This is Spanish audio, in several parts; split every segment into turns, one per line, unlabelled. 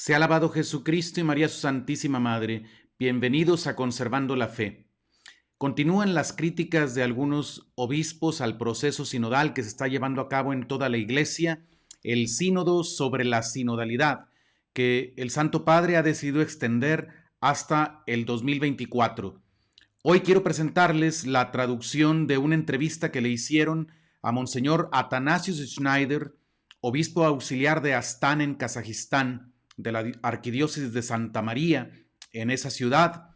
Sea alabado Jesucristo y María su Santísima Madre. Bienvenidos a Conservando la Fe. Continúan las críticas de algunos obispos al proceso sinodal que se está llevando a cabo en toda la Iglesia, el sínodo sobre la sinodalidad, que el Santo Padre ha decidido extender hasta el 2024. Hoy quiero presentarles la traducción de una entrevista que le hicieron a Monseñor Athanasius Schneider, obispo auxiliar de Astana en Kazajistán, de la Arquidiócesis de Santa María, en esa ciudad.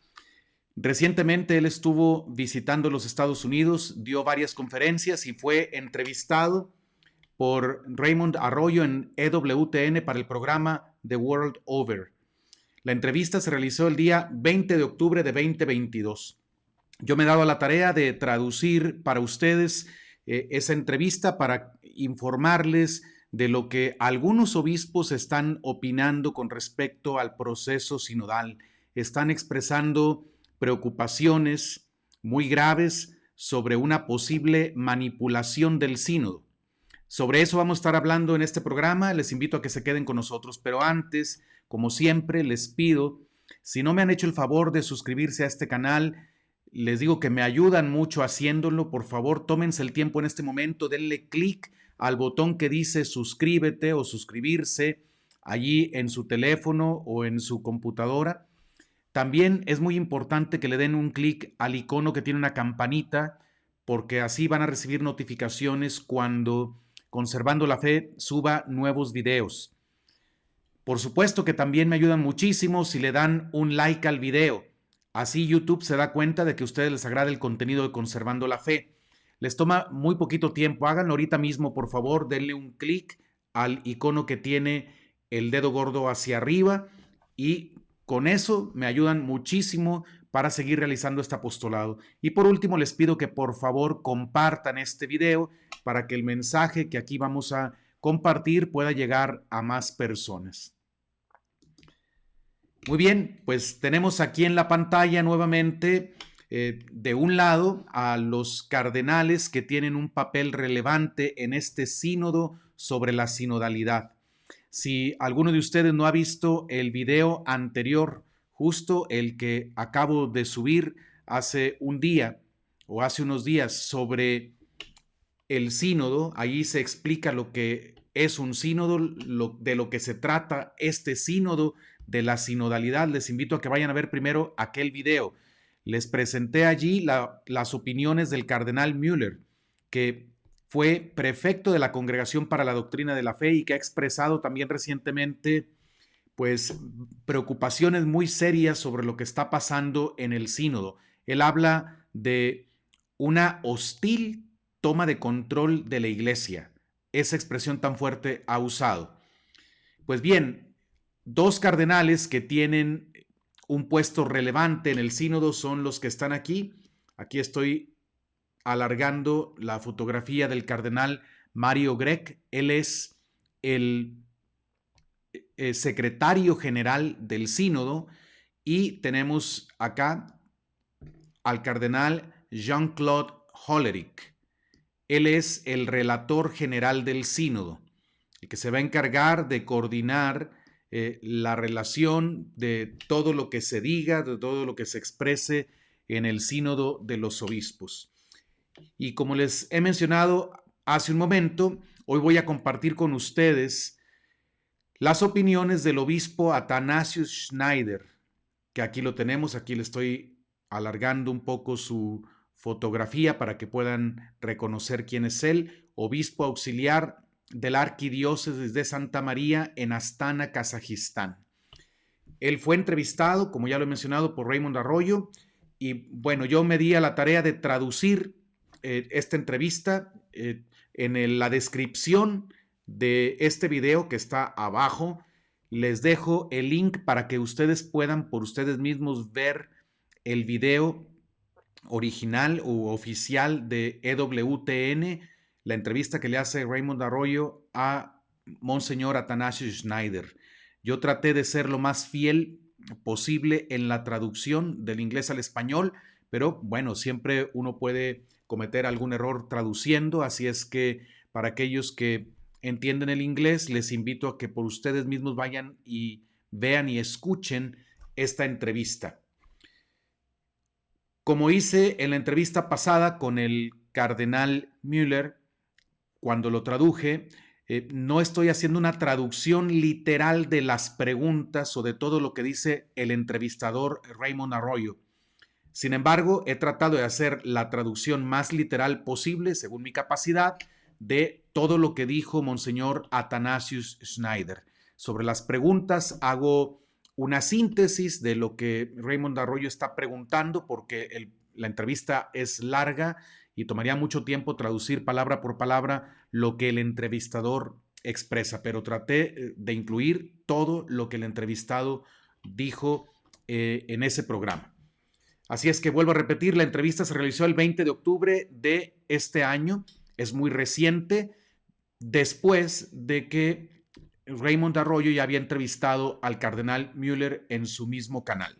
Recientemente él estuvo visitando los Estados Unidos, dio varias conferencias y fue entrevistado por Raymond Arroyo en EWTN para el programa The World Over. La entrevista se realizó el día 20 de octubre de 2022. Yo me he dado a la tarea de traducir para ustedes esa entrevista para informarles de lo que algunos obispos están opinando con respecto al proceso sinodal. Están expresando preocupaciones muy graves sobre una posible manipulación del sínodo. Sobre eso vamos a estar hablando en este programa. Les invito a que se queden con nosotros, pero antes, como siempre, les pido, si no me han hecho el favor de suscribirse a este canal, les digo que me ayudan mucho haciéndolo. Por favor, tómense el tiempo en este momento, denle clic al botón que dice suscríbete o suscribirse allí en su teléfono o en su computadora. También es muy importante que le den un clic al icono que tiene una campanita, porque así van a recibir notificaciones cuando Conservando la Fe suba nuevos videos. Por supuesto que también me ayudan muchísimo si le dan un like al video. Así YouTube se da cuenta de que a ustedes les agrada el contenido de Conservando la Fe. Les toma muy poquito tiempo. Háganlo ahorita mismo, por favor. Denle un clic al icono que tiene el dedo gordo hacia arriba y con eso me ayudan muchísimo para seguir realizando este apostolado. Y por último, les pido que por favor compartan este video para que el mensaje que aquí vamos a compartir pueda llegar a más personas. Muy bien, pues tenemos aquí en la pantalla nuevamente de un lado a los cardenales que tienen un papel relevante en este sínodo sobre la sinodalidad. Si alguno de ustedes no ha visto el video anterior, justo el que acabo de subir hace un día o hace unos días sobre el sínodo, ahí se explica lo que es un sínodo, de lo que se trata este sínodo, de la sinodalidad. Les invito a que vayan a ver primero aquel video. Les presenté allí las opiniones del cardenal Müller, que fue prefecto de la Congregación para la Doctrina de la Fe y que ha expresado también recientemente pues preocupaciones muy serias sobre lo que está pasando en el sínodo. Él habla de una hostil toma de control de la Iglesia. Esa expresión tan fuerte ha usado. Pues bien, dos cardenales que tienen un puesto relevante en el sínodo son los que están aquí. Aquí estoy alargando la fotografía del cardenal Mario Grech. Él es el secretario general del sínodo y tenemos acá al cardenal Jean-Claude Hollerich. Él es el relator general del sínodo, el que se va a encargar de coordinar la relación de todo lo que se diga, de todo lo que se exprese en el sínodo de los obispos. Y como les he mencionado hace un momento, hoy voy a compartir con ustedes las opiniones del obispo Athanasius Schneider, que aquí lo tenemos, aquí le estoy alargando un poco su fotografía para que puedan reconocer quién es él, obispo auxiliar de la Arquidiócesis de Santa María en Astana, Kazajistán. Él fue entrevistado, como ya lo he mencionado, por Raymond Arroyo y bueno, yo me di a la tarea de traducir esta entrevista en la descripción de este video que está abajo. Les dejo el link para que ustedes puedan por ustedes mismos ver el video original u oficial de EWTN, la entrevista que le hace Raymond Arroyo a Monseñor Athanasius Schneider. Yo traté de ser lo más fiel posible en la traducción del inglés al español, pero bueno, siempre uno puede cometer algún error traduciendo, así es que para aquellos que entienden el inglés, les invito a que por ustedes mismos vayan y vean y escuchen esta entrevista. Como hice en la entrevista pasada con el cardenal Müller, cuando lo traduje, no estoy haciendo una traducción literal de las preguntas o de todo lo que dice el entrevistador Raymond Arroyo. Sin embargo, he tratado de hacer la traducción más literal posible, según mi capacidad, de todo lo que dijo Monseñor Athanasius Schneider. Sobre las preguntas hago una síntesis de lo que Raymond Arroyo está preguntando, porque la entrevista es larga y tomaría mucho tiempo traducir palabra por palabra lo que el entrevistador expresa, pero traté de incluir todo lo que el entrevistado dijo en ese programa. Así es que vuelvo a repetir, la entrevista se realizó el 20 de octubre de este año, es muy reciente, después de que Raymond Arroyo ya había entrevistado al cardenal Müller en su mismo canal.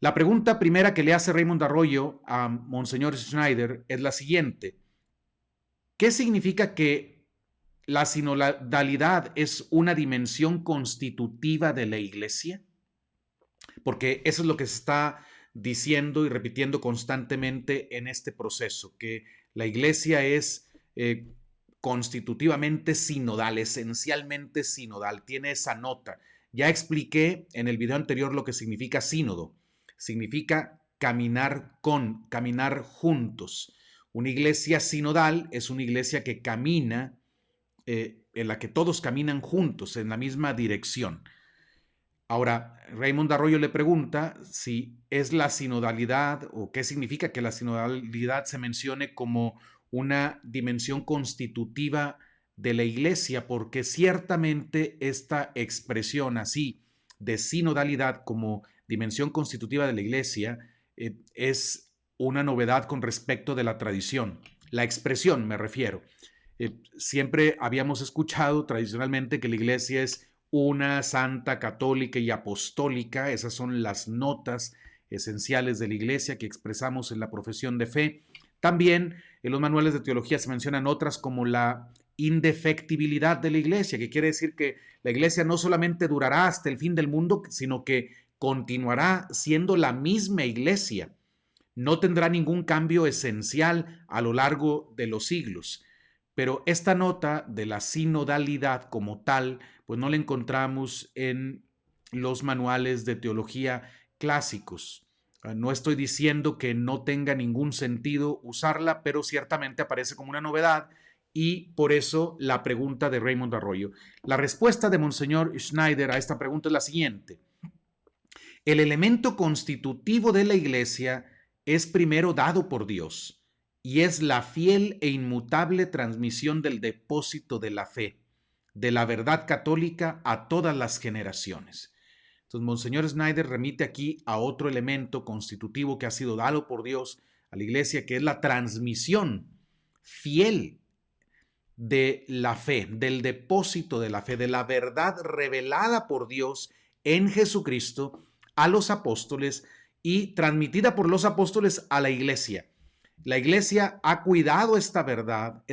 La pregunta primera que le hace Raymond Arroyo a Monseñor Schneider es la siguiente. ¿Qué significa que la sinodalidad es una dimensión constitutiva de la Iglesia? Porque eso es lo que se está diciendo y repitiendo constantemente en este proceso, que la Iglesia es constitutivamente sinodal, esencialmente sinodal, tiene esa nota. Ya expliqué en el video anterior lo que significa sínodo. Significa caminar caminar juntos. Una iglesia sinodal es una iglesia que camina, en la que todos caminan juntos, en la misma dirección. Ahora, Raymond Arroyo le pregunta si es la sinodalidad o qué significa que la sinodalidad se mencione como una dimensión constitutiva de la iglesia, porque ciertamente esta expresión así de sinodalidad como dimensión constitutiva de la iglesia es una novedad con respecto de la tradición. La expresión me refiero. Siempre habíamos escuchado tradicionalmente que la iglesia es una, santa, católica y apostólica. Esas son las notas esenciales de la iglesia que expresamos en la profesión de fe. También en los manuales de teología se mencionan otras como la indefectibilidad de la iglesia, que quiere decir que la iglesia no solamente durará hasta el fin del mundo, sino que continuará siendo la misma iglesia. No tendrá ningún cambio esencial a lo largo de los siglos. Pero esta nota de la sinodalidad como tal, pues no la encontramos en los manuales de teología clásicos. No estoy diciendo que no tenga ningún sentido usarla, pero ciertamente aparece como una novedad y por eso la pregunta de Raymond Arroyo. La respuesta de Monseñor Schneider a esta pregunta es la siguiente. El elemento constitutivo de la Iglesia es primero dado por Dios y es la fiel e inmutable transmisión del depósito de la fe, de la verdad católica a todas las generaciones. Entonces, Monseñor Schneider remite aquí a otro elemento constitutivo que ha sido dado por Dios a la Iglesia, que es la transmisión fiel de la fe, del depósito de la fe, de la verdad revelada por Dios en Jesucristo a los apóstoles y transmitida por los apóstoles a la Iglesia. La Iglesia ha cuidado esta verdad,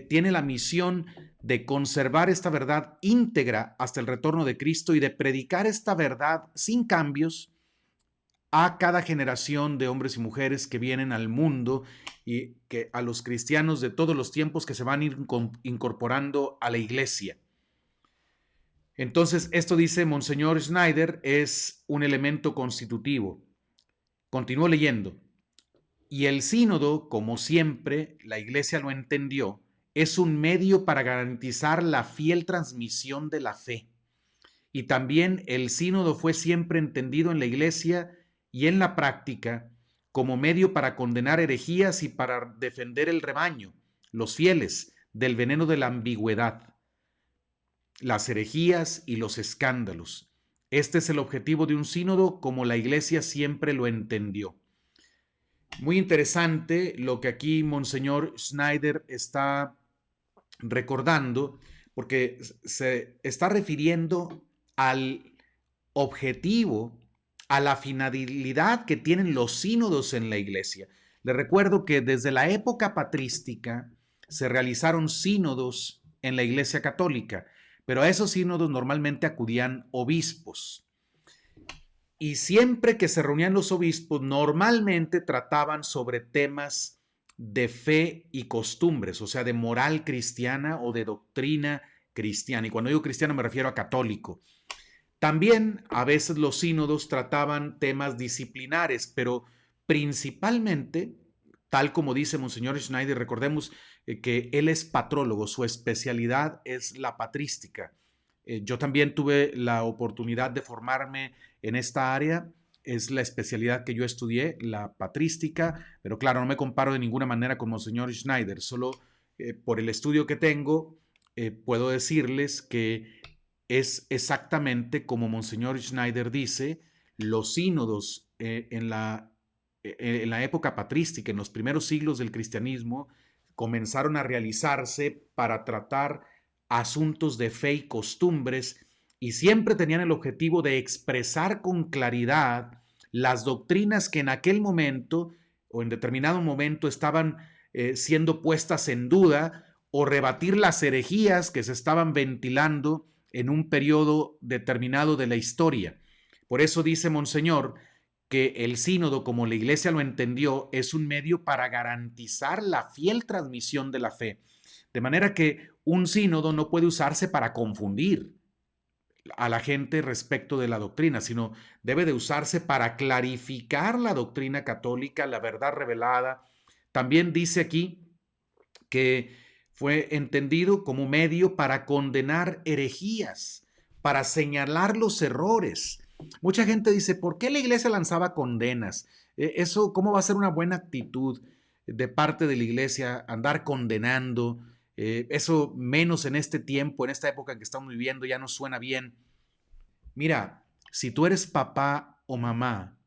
tiene la misión de conservar esta verdad íntegra hasta el retorno de Cristo y de predicar esta verdad sin cambios a cada generación de hombres y mujeres que vienen al mundo y que a los cristianos de todos los tiempos que se van incorporando a la Iglesia. Entonces, esto dice Monseñor Schneider, es un elemento constitutivo. Continúo leyendo. Y el sínodo, como siempre, la Iglesia lo entendió, es un medio para garantizar la fiel transmisión de la fe. Y también el sínodo fue siempre entendido en la Iglesia y en la práctica como medio para condenar herejías y para defender el rebaño, los fieles, del veneno de la ambigüedad, las herejías y los escándalos. Este es el objetivo de un sínodo como la Iglesia siempre lo entendió. Muy interesante lo que aquí Monseñor Schneider está recordando, porque se está refiriendo al objetivo, a la finalidad que tienen los sínodos en la Iglesia. Les recuerdo que desde la época patrística se realizaron sínodos en la Iglesia Católica, pero a esos sínodos normalmente acudían obispos. Y siempre que se reunían los obispos, normalmente trataban sobre temas de fe y costumbres, o sea, de moral cristiana o de doctrina cristiana. Y cuando digo cristiano me refiero a católico. También a veces los sínodos trataban temas disciplinares, pero principalmente, tal como dice Monseñor Schneider, recordemos que él es patrólogo, su especialidad es la patrística. Yo también tuve la oportunidad de formarme en esta área, es la especialidad que yo estudié, la patrística, pero claro, no me comparo de ninguna manera con Monseñor Schneider, solo por el estudio que tengo puedo decirles que es exactamente como Monseñor Schneider dice, los sínodos en la época patrística, en los primeros siglos del cristianismo, comenzaron a realizarse para tratar asuntos de fe y costumbres y siempre tenían el objetivo de expresar con claridad las doctrinas que en aquel momento o en determinado momento estaban siendo puestas en duda o rebatir las herejías que se estaban ventilando en un periodo determinado de la historia. Por eso dice Monseñor que el sínodo, como la Iglesia lo entendió, es un medio para garantizar la fiel transmisión de la fe. De manera que un sínodo no puede usarse para confundir a la gente respecto de la doctrina, sino debe de usarse para clarificar la doctrina católica, la verdad revelada. También dice aquí que fue entendido como medio para condenar herejías, para señalar los errores. Mucha gente dice, ¿por qué la iglesia lanzaba condenas? Eso, ¿cómo va a ser una buena actitud de parte de la iglesia andar condenando? Eso menos en este tiempo, en esta época en que estamos viviendo, ya no suena bien. Mira, si tú eres papá o mamá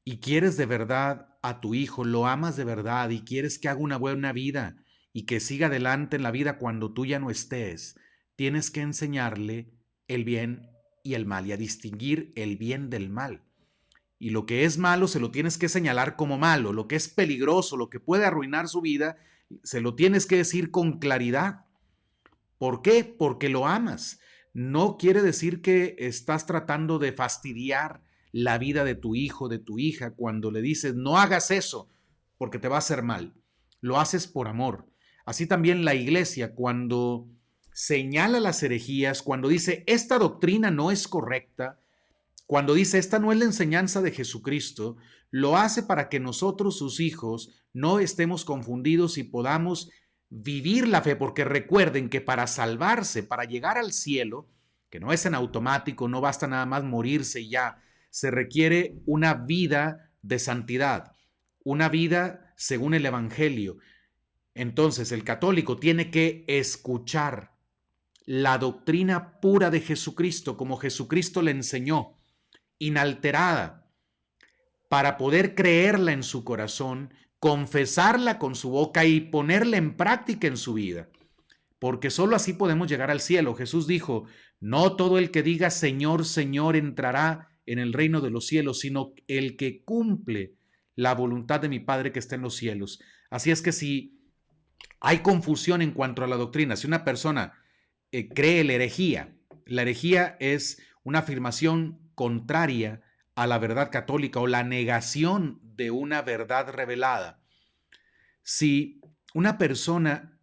y quieres de verdad a tu hijo, lo amas de verdad y quieres que haga una buena vida y que siga adelante en la vida cuando tú ya no estés, tienes que enseñarle el bien y el mal y a distinguir el bien del mal. Y lo que es malo se lo tienes que señalar como malo, lo que es peligroso, lo que puede arruinar su vida, se lo tienes que decir con claridad. ¿Por qué? Porque lo amas. No quiere decir que estás tratando de fastidiar la vida de tu hijo, de tu hija, cuando le dices, no hagas eso, porque te va a hacer mal. Lo haces por amor. Así también la iglesia, cuando señala las herejías, cuando dice, esta doctrina no es correcta, cuando dice, esta no es la enseñanza de Jesucristo, lo hace para que nosotros, sus hijos, no estemos confundidos y podamos vivir la fe, porque recuerden que para salvarse, para llegar al cielo, que no es en automático, no basta nada más morirse y ya, se requiere una vida de santidad, una vida según el Evangelio. Entonces el católico tiene que escuchar la doctrina pura de Jesucristo, como Jesucristo le enseñó, inalterada, para poder creerla en su corazón, confesarla con su boca y ponerla en práctica en su vida. Porque sólo así podemos llegar al cielo. Jesús dijo, no todo el que diga Señor, Señor entrará en el reino de los cielos, sino el que cumple la voluntad de mi Padre que está en los cielos. Así es que si hay confusión en cuanto a la doctrina, si una persona cree la herejía es una afirmación contraria a la verdad católica o la negación de una verdad revelada. Si una persona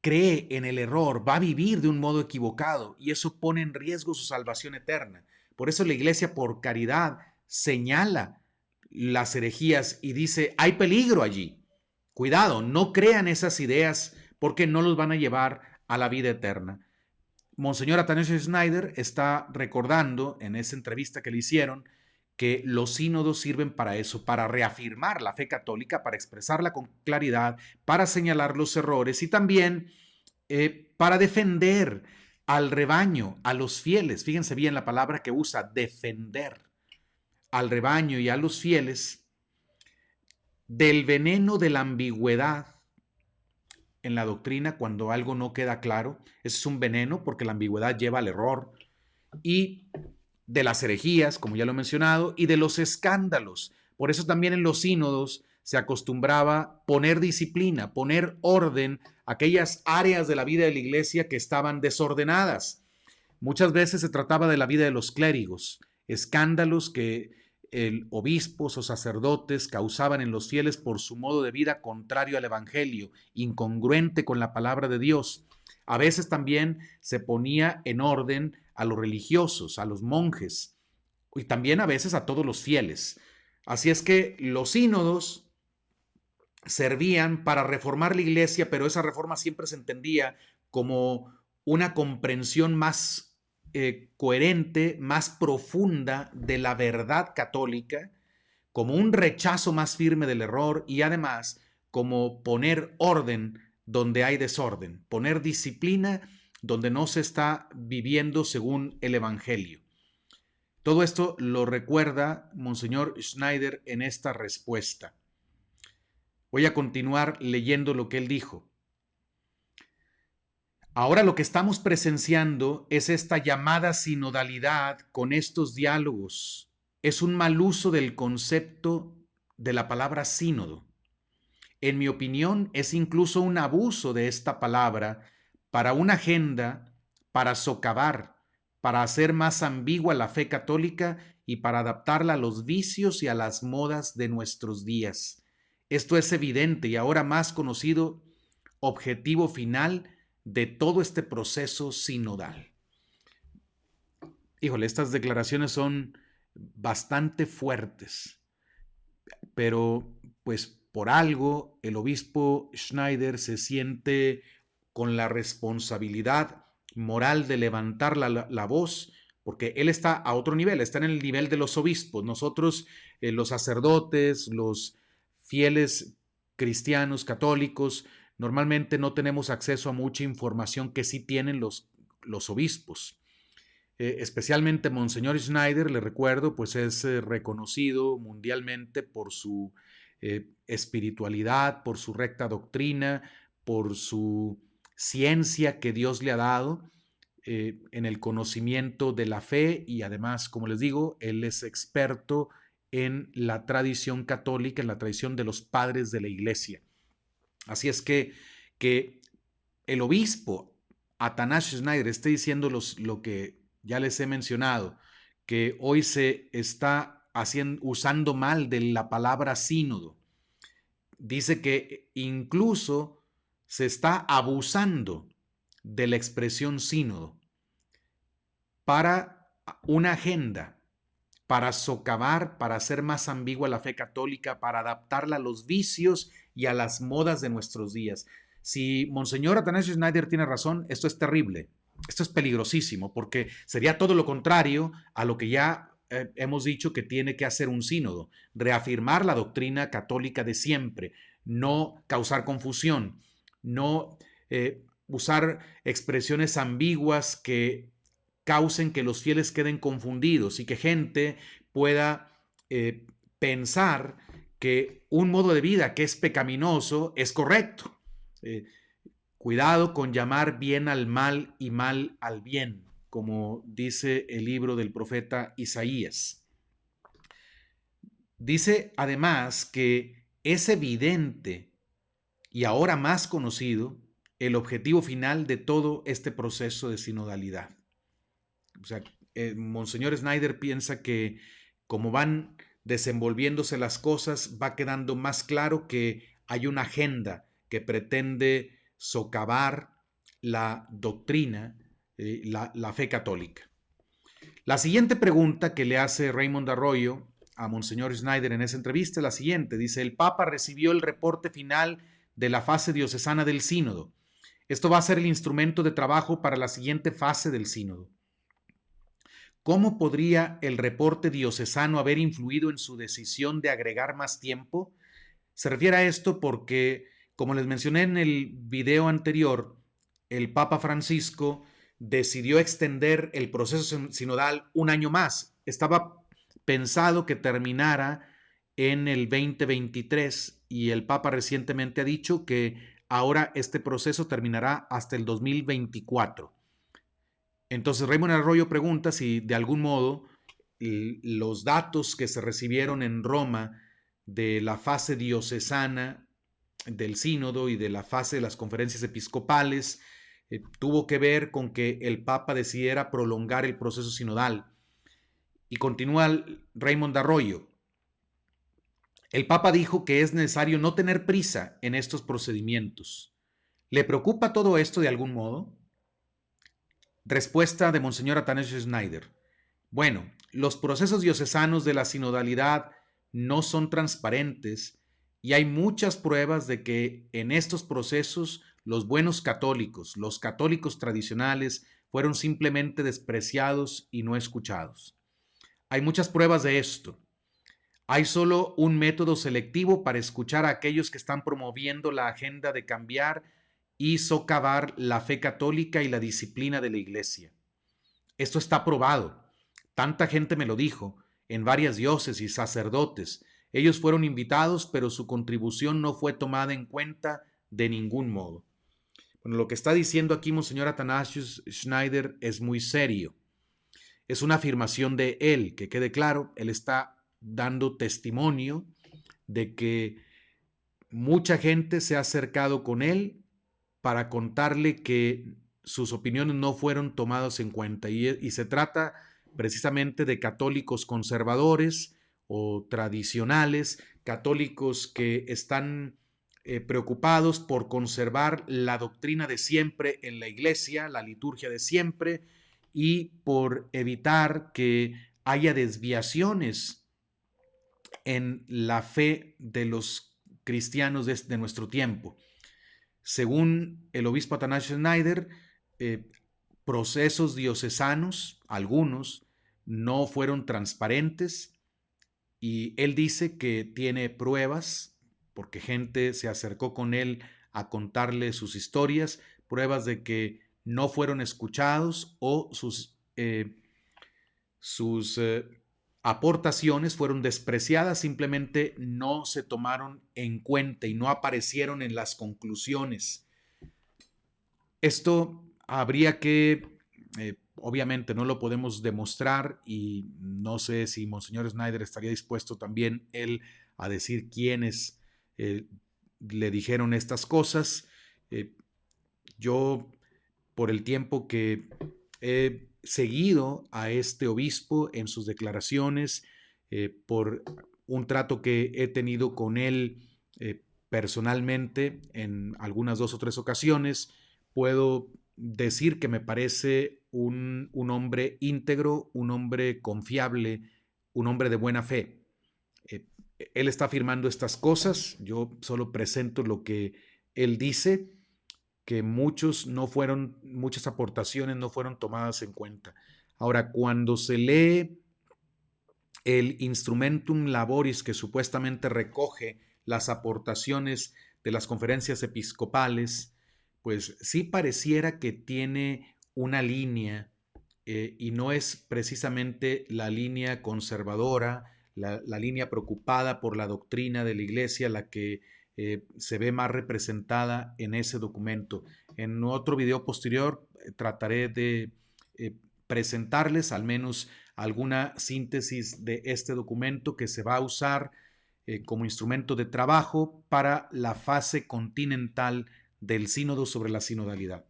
cree en el error, va a vivir de un modo equivocado y eso pone en riesgo su salvación eterna. Por eso la iglesia, por caridad, señala las herejías y dice, hay peligro allí. Cuidado, no crean esas ideas porque no los van a llevar a la vida eterna. Monseñor Athanasio Schneider está recordando en esa entrevista que le hicieron que los sínodos sirven para eso, para reafirmar la fe católica, para expresarla con claridad, para señalar los errores y también para defender al rebaño, a los fieles. Fíjense bien la palabra que usa, defender al rebaño y a los fieles del veneno de la ambigüedad en la doctrina cuando algo no queda claro. Ese es un veneno porque la ambigüedad lleva al error. Y de las herejías, como ya lo he mencionado, y de los escándalos. Por eso también en los sínodos se acostumbraba poner disciplina, poner orden a aquellas áreas de la vida de la iglesia que estaban desordenadas. Muchas veces se trataba de la vida de los clérigos, escándalos que obispos o sacerdotes causaban en los fieles por su modo de vida contrario al evangelio, incongruente con la palabra de Dios. A veces también se ponía en orden a los religiosos, a los monjes, y también a veces a todos los fieles. Así es que los sínodos servían para reformar la iglesia, pero esa reforma siempre se entendía como una comprensión más coherente, más profunda de la verdad católica, como un rechazo más firme del error y además como poner orden donde hay desorden, poner disciplina donde no se está viviendo según el evangelio. Todo esto lo recuerda Monseñor Schneider en esta respuesta. Voy a continuar leyendo lo que él dijo. Ahora lo que estamos presenciando es esta llamada sinodalidad con estos diálogos. Es un mal uso del concepto de la palabra sínodo. En mi opinión, es incluso un abuso de esta palabra para una agenda, para socavar, para hacer más ambigua la fe católica y para adaptarla a los vicios y a las modas de nuestros días. Esto es evidente y ahora más conocido objetivo final de todo este proceso sinodal. Híjole, estas declaraciones son bastante fuertes, pero pues por algo el obispo Schneider se siente con la responsabilidad moral de levantar la voz, porque él está a otro nivel, está en el nivel de los obispos. Nosotros, los sacerdotes, los fieles cristianos, católicos, normalmente no tenemos acceso a mucha información que sí tienen los obispos. Especialmente Monseñor Schneider, le recuerdo, pues es reconocido mundialmente por su espiritualidad, por su recta doctrina, por su ciencia que Dios le ha dado en el conocimiento de la fe y además, como les digo, él es experto en la tradición católica, en la tradición de los padres de la iglesia. Así es que el obispo Athanasius Schneider esté diciendo lo que ya les he mencionado, que hoy se está usando mal de la palabra sínodo. Dice que incluso se está abusando de la expresión sínodo para una agenda, para socavar, para hacer más ambigua la fe católica, para adaptarla a los vicios y a las modas de nuestros días. Si Monseñor Athanasius Schneider tiene razón, esto es terrible, esto es peligrosísimo, porque sería todo lo contrario a lo que ya hemos dicho que tiene que hacer un sínodo, reafirmar la doctrina católica de siempre, no causar confusión, no usar expresiones ambiguas que causen que los fieles queden confundidos y que gente pueda pensar que un modo de vida que es pecaminoso es correcto. Cuidado con llamar bien al mal y mal al bien, como dice el libro del profeta Isaías. Dice además que es evidente y ahora más conocido el objetivo final de todo este proceso de sinodalidad. O sea, Monseñor Schneider piensa que como van desenvolviéndose las cosas, va quedando más claro que hay una agenda que pretende socavar la doctrina, la fe católica. La siguiente pregunta que le hace Raymond Arroyo a Monseñor Schneider en esa entrevista es la siguiente. Dice, el Papa recibió el reporte final de la fase diocesana del sínodo. Esto va a ser el instrumento de trabajo para la siguiente fase del sínodo. ¿Cómo podría el reporte diocesano haber influido en su decisión de agregar más tiempo? Se refiere a esto porque, como les mencioné en el video anterior, el Papa Francisco decidió extender el proceso sinodal un año más. Estaba pensado que terminara en el 2023 y el Papa recientemente ha dicho que ahora este proceso terminará hasta el 2024. Entonces Raymond Arroyo pregunta si de algún modo los datos que se recibieron en Roma de la fase diocesana del sínodo y de la fase de las conferencias episcopales, tuvo que ver con que el Papa decidiera prolongar el proceso sinodal. Y continúa Raymond Arroyo. El Papa dijo que es necesario no tener prisa en estos procedimientos. ¿Le preocupa todo esto de algún modo? Respuesta de Monseñor Athanasius Schneider. Bueno, los procesos diocesanos de la sinodalidad no son transparentes y hay muchas pruebas de que en estos procesos los buenos católicos, los católicos tradicionales, fueron simplemente despreciados y no escuchados. Hay muchas pruebas de esto. Hay solo un método selectivo para escuchar a aquellos que están promoviendo la agenda de cambiar y socavar la fe católica y la disciplina de la Iglesia. Esto está probado. Tanta gente me lo dijo, en varias diócesis, sacerdotes. Ellos fueron invitados, pero su contribución no fue tomada en cuenta de ningún modo. Bueno, lo que está diciendo aquí Monseñor Athanasius Schneider es muy serio. Es una afirmación de él, que quede claro, él está dando testimonio de que mucha gente se ha acercado con él para contarle que sus opiniones no fueron tomadas en cuenta y se trata precisamente de católicos conservadores o tradicionales, católicos que están preocupados por conservar la doctrina de siempre en la iglesia, la liturgia de siempre, y por evitar que haya desviaciones en la fe de los cristianos de nuestro tiempo. Según el obispo Athanasius Schneider, procesos diocesanos, algunos, no fueron transparentes y él dice que tiene pruebas, porque gente se acercó con él a contarle sus historias, pruebas de que no fueron escuchados o sus aportaciones fueron despreciadas, simplemente no se tomaron en cuenta y no aparecieron en las conclusiones. Esto habría que, obviamente no lo podemos demostrar y no sé si Monseñor Schneider estaría dispuesto también él a decir quiénes le dijeron estas cosas. Yo, por el tiempo que he seguido a este obispo en sus declaraciones, por un trato que he tenido con él personalmente en algunas 2 o 3 ocasiones, puedo decir que me parece un hombre íntegro, un hombre confiable, un hombre de buena fe. Él está afirmando estas cosas, yo solo presento lo que él dice, que muchas aportaciones no fueron tomadas en cuenta. Ahora, cuando se lee el Instrumentum Laboris que supuestamente recoge las aportaciones de las conferencias episcopales, pues sí pareciera que tiene una línea y no es precisamente la línea conservadora, la línea preocupada por la doctrina de la Iglesia, la que se ve más representada en ese documento. En otro video posterior trataré de presentarles al menos alguna síntesis de este documento que se va a usar como instrumento de trabajo para la fase continental del sínodo sobre la sinodalidad.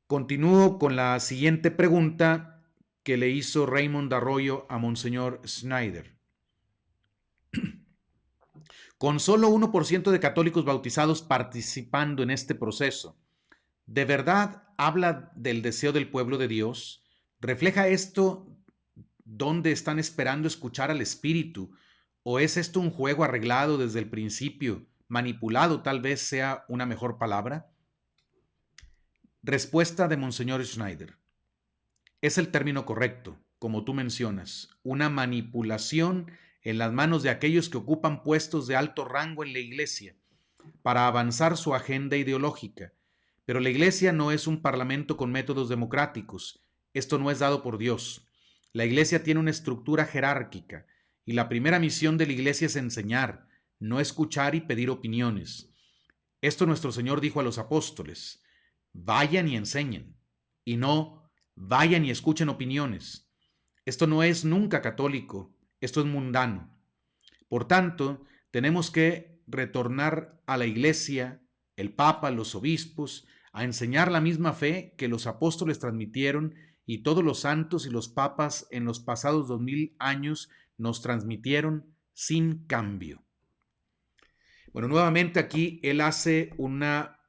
Continúo con la siguiente pregunta que le hizo Raymond Arroyo a Monseñor Schneider. Con solo 1% de católicos bautizados participando en este proceso, ¿de verdad habla del deseo del pueblo de Dios? ¿Refleja esto dónde están esperando escuchar al Espíritu? ¿O es esto un juego arreglado desde el principio, manipulado tal vez sea una mejor palabra? Respuesta de Monseñor Schneider. Es el término correcto, como tú mencionas, una manipulación en las manos de aquellos que ocupan puestos de alto rango en la Iglesia para avanzar su agenda ideológica. Pero la Iglesia no es un parlamento con métodos democráticos. Esto no es dado por Dios. La Iglesia tiene una estructura jerárquica y la primera misión de la Iglesia es enseñar, no escuchar y pedir opiniones. Esto nuestro Señor dijo a los apóstoles: vayan y enseñen, y no vayan y escuchen opiniones. Esto no es nunca católico, esto es mundano. Por tanto, tenemos que retornar a la iglesia, el Papa, los obispos, a enseñar la misma fe que los apóstoles transmitieron y todos los santos y los papas en los pasados 2000 años nos transmitieron sin cambio. Bueno, nuevamente aquí él hace una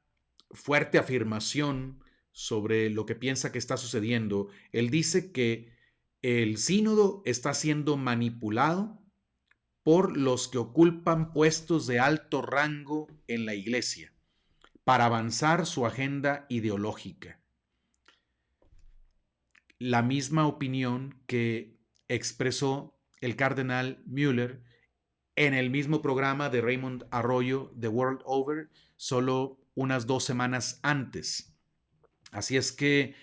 fuerte afirmación sobre lo que piensa que está sucediendo. Él dice que el sínodo está siendo manipulado por los que ocupan puestos de alto rango en la iglesia para avanzar su agenda ideológica. La misma opinión que expresó el cardenal Müller en el mismo programa de Raymond Arroyo, The World Over, solo unas 2 semanas antes. Así es que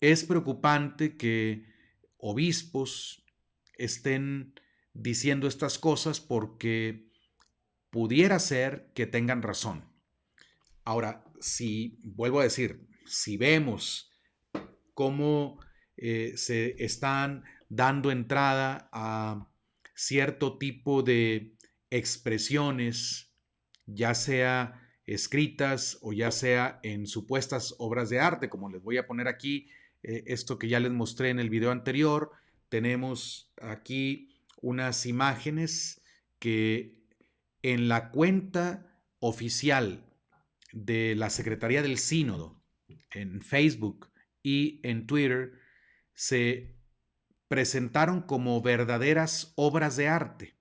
es preocupante que obispos estén diciendo estas cosas porque pudiera ser que tengan razón. Ahora, si vuelvo a decir, si vemos cómo se están dando entrada a cierto tipo de expresiones, ya sea escritas o ya sea en supuestas obras de arte, como les voy a poner aquí, esto que ya les mostré en el video anterior. Tenemos aquí unas imágenes que en la cuenta oficial de la Secretaría del Sínodo, en Facebook y en Twitter, se presentaron como verdaderas obras de arte.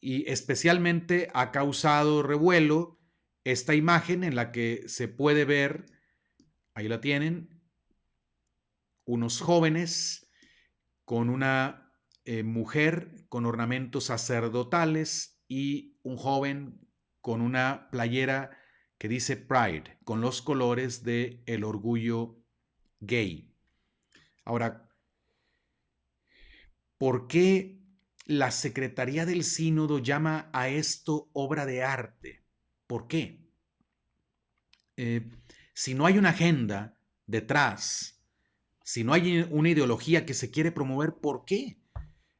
Y especialmente ha causado revuelo esta imagen en la que se puede ver, ahí la tienen, unos jóvenes con una mujer con ornamentos sacerdotales y un joven con una playera que dice Pride, con los colores del orgullo gay. Ahora, ¿por qué la Secretaría del Sínodo llama a esto obra de arte? ¿Por qué? Si no hay una agenda detrás, si no hay una ideología que se quiere promover, ¿por qué?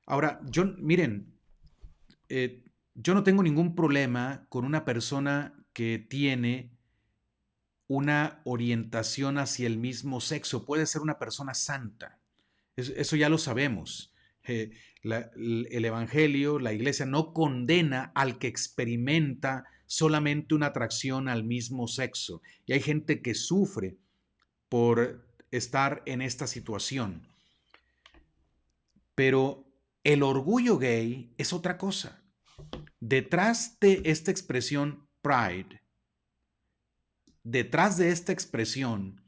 Ahora, miren, yo no tengo ningún problema con una persona que tiene una orientación hacia el mismo sexo. Puede ser una persona santa. Eso ya lo sabemos. El Evangelio, la Iglesia no condena al que experimenta solamente una atracción al mismo sexo. Y hay gente que sufre por estar en esta situación. Pero el orgullo gay es otra cosa. Detrás de esta expresión pride, detrás de esta expresión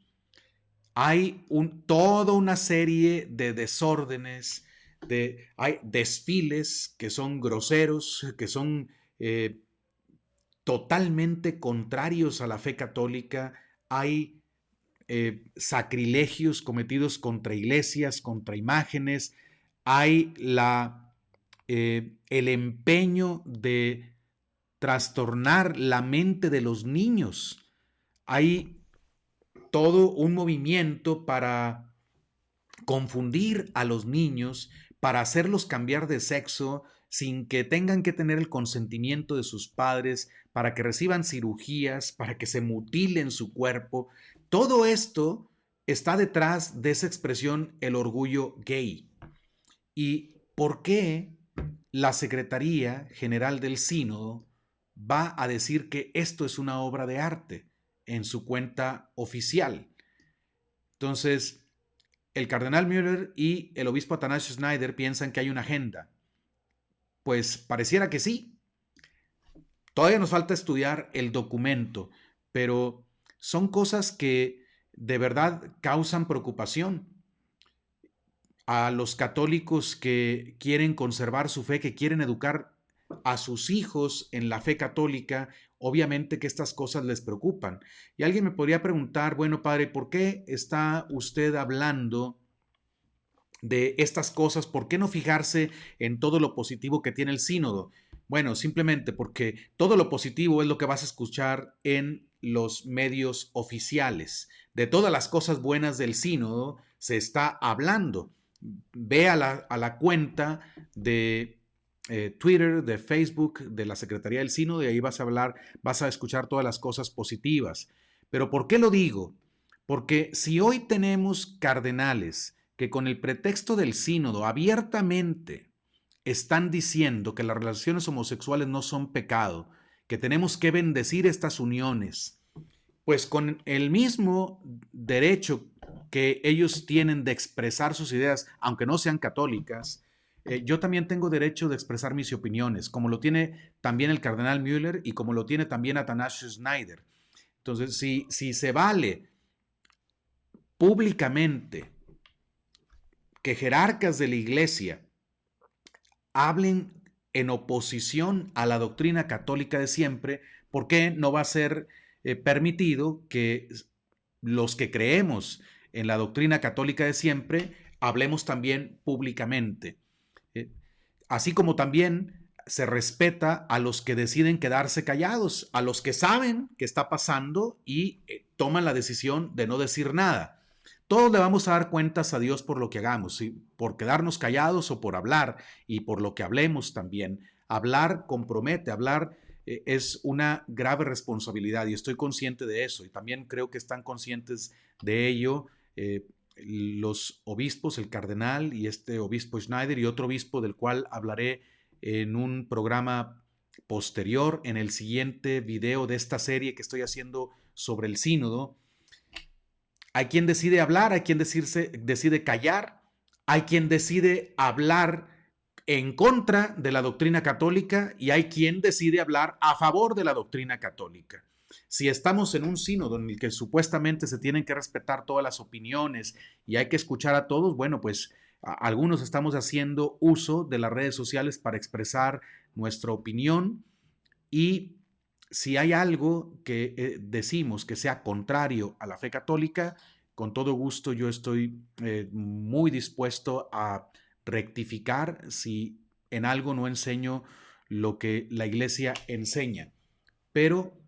hay toda una serie de desórdenes, hay desfiles que son groseros, que son totalmente contrarios a la fe católica, hay sacrilegios cometidos contra iglesias, contra imágenes, hay el empeño de trastornar la mente de los niños. Hay todo un movimiento para confundir a los niños, para hacerlos cambiar de sexo sin que tengan que tener el consentimiento de sus padres, para que reciban cirugías, para que se mutilen su cuerpo. Todo esto está detrás de esa expresión, el orgullo gay. ¿Y por qué la Secretaría General del Sínodo va a decir que esto es una obra de arte en su cuenta oficial? Entonces, el cardenal Müller y el obispo Atanasio Schneider piensan que hay una agenda. Pues pareciera que sí. Todavía nos falta estudiar el documento, pero son cosas que de verdad causan preocupación. A los católicos que quieren conservar su fe, que quieren educar a sus hijos en la fe católica, obviamente que estas cosas les preocupan. Y alguien me podría preguntar, bueno, padre, ¿por qué está usted hablando de estas cosas? ¿Por qué no fijarse en todo lo positivo que tiene el sínodo? Bueno, simplemente porque todo lo positivo es lo que vas a escuchar en los medios oficiales. De todas las cosas buenas del sínodo se está hablando. Ve a la cuenta de Twitter, de Facebook, de la Secretaría del Sínodo, y ahí vas a escuchar todas las cosas positivas. Pero ¿por qué lo digo? Porque si hoy tenemos cardenales que con el pretexto del sínodo abiertamente están diciendo que las relaciones homosexuales no son pecado, que tenemos que bendecir estas uniones, pues con el mismo derecho que ellos tienen de expresar sus ideas, aunque no sean católicas, yo también tengo derecho de expresar mis opiniones, como lo tiene también el cardenal Müller y como lo tiene también Athanasius Schneider. Entonces, si se vale públicamente que jerarcas de la iglesia hablen en oposición a la doctrina católica de siempre, ¿por qué no va a ser permitido que los que creemos en la doctrina católica de siempre hablemos también públicamente? Eh, Así como también se respeta a los que deciden quedarse callados, a los que saben qué está pasando y toman la decisión de no decir nada. Todos le vamos a dar cuentas a Dios por lo que hagamos, ¿sí? Por quedarnos callados o por hablar, y por lo que hablemos también. Hablar compromete, hablar es una grave responsabilidad, y estoy consciente de eso, y también creo que están conscientes de ello los obispos, el cardenal y este obispo Schneider y otro obispo del cual hablaré en un programa posterior, en el siguiente video de esta serie que estoy haciendo sobre el sínodo. Hay quien decide hablar, hay quien decide callar, hay quien decide hablar en contra de la doctrina católica y hay quien decide hablar a favor de la doctrina católica. Si estamos en un sínodo en el que supuestamente se tienen que respetar todas las opiniones y hay que escuchar a todos, bueno, pues algunos estamos haciendo uso de las redes sociales para expresar nuestra opinión, y si hay algo que decimos que sea contrario a la fe católica, con todo gusto yo estoy muy dispuesto a rectificar si en algo no enseño lo que la iglesia enseña. Pero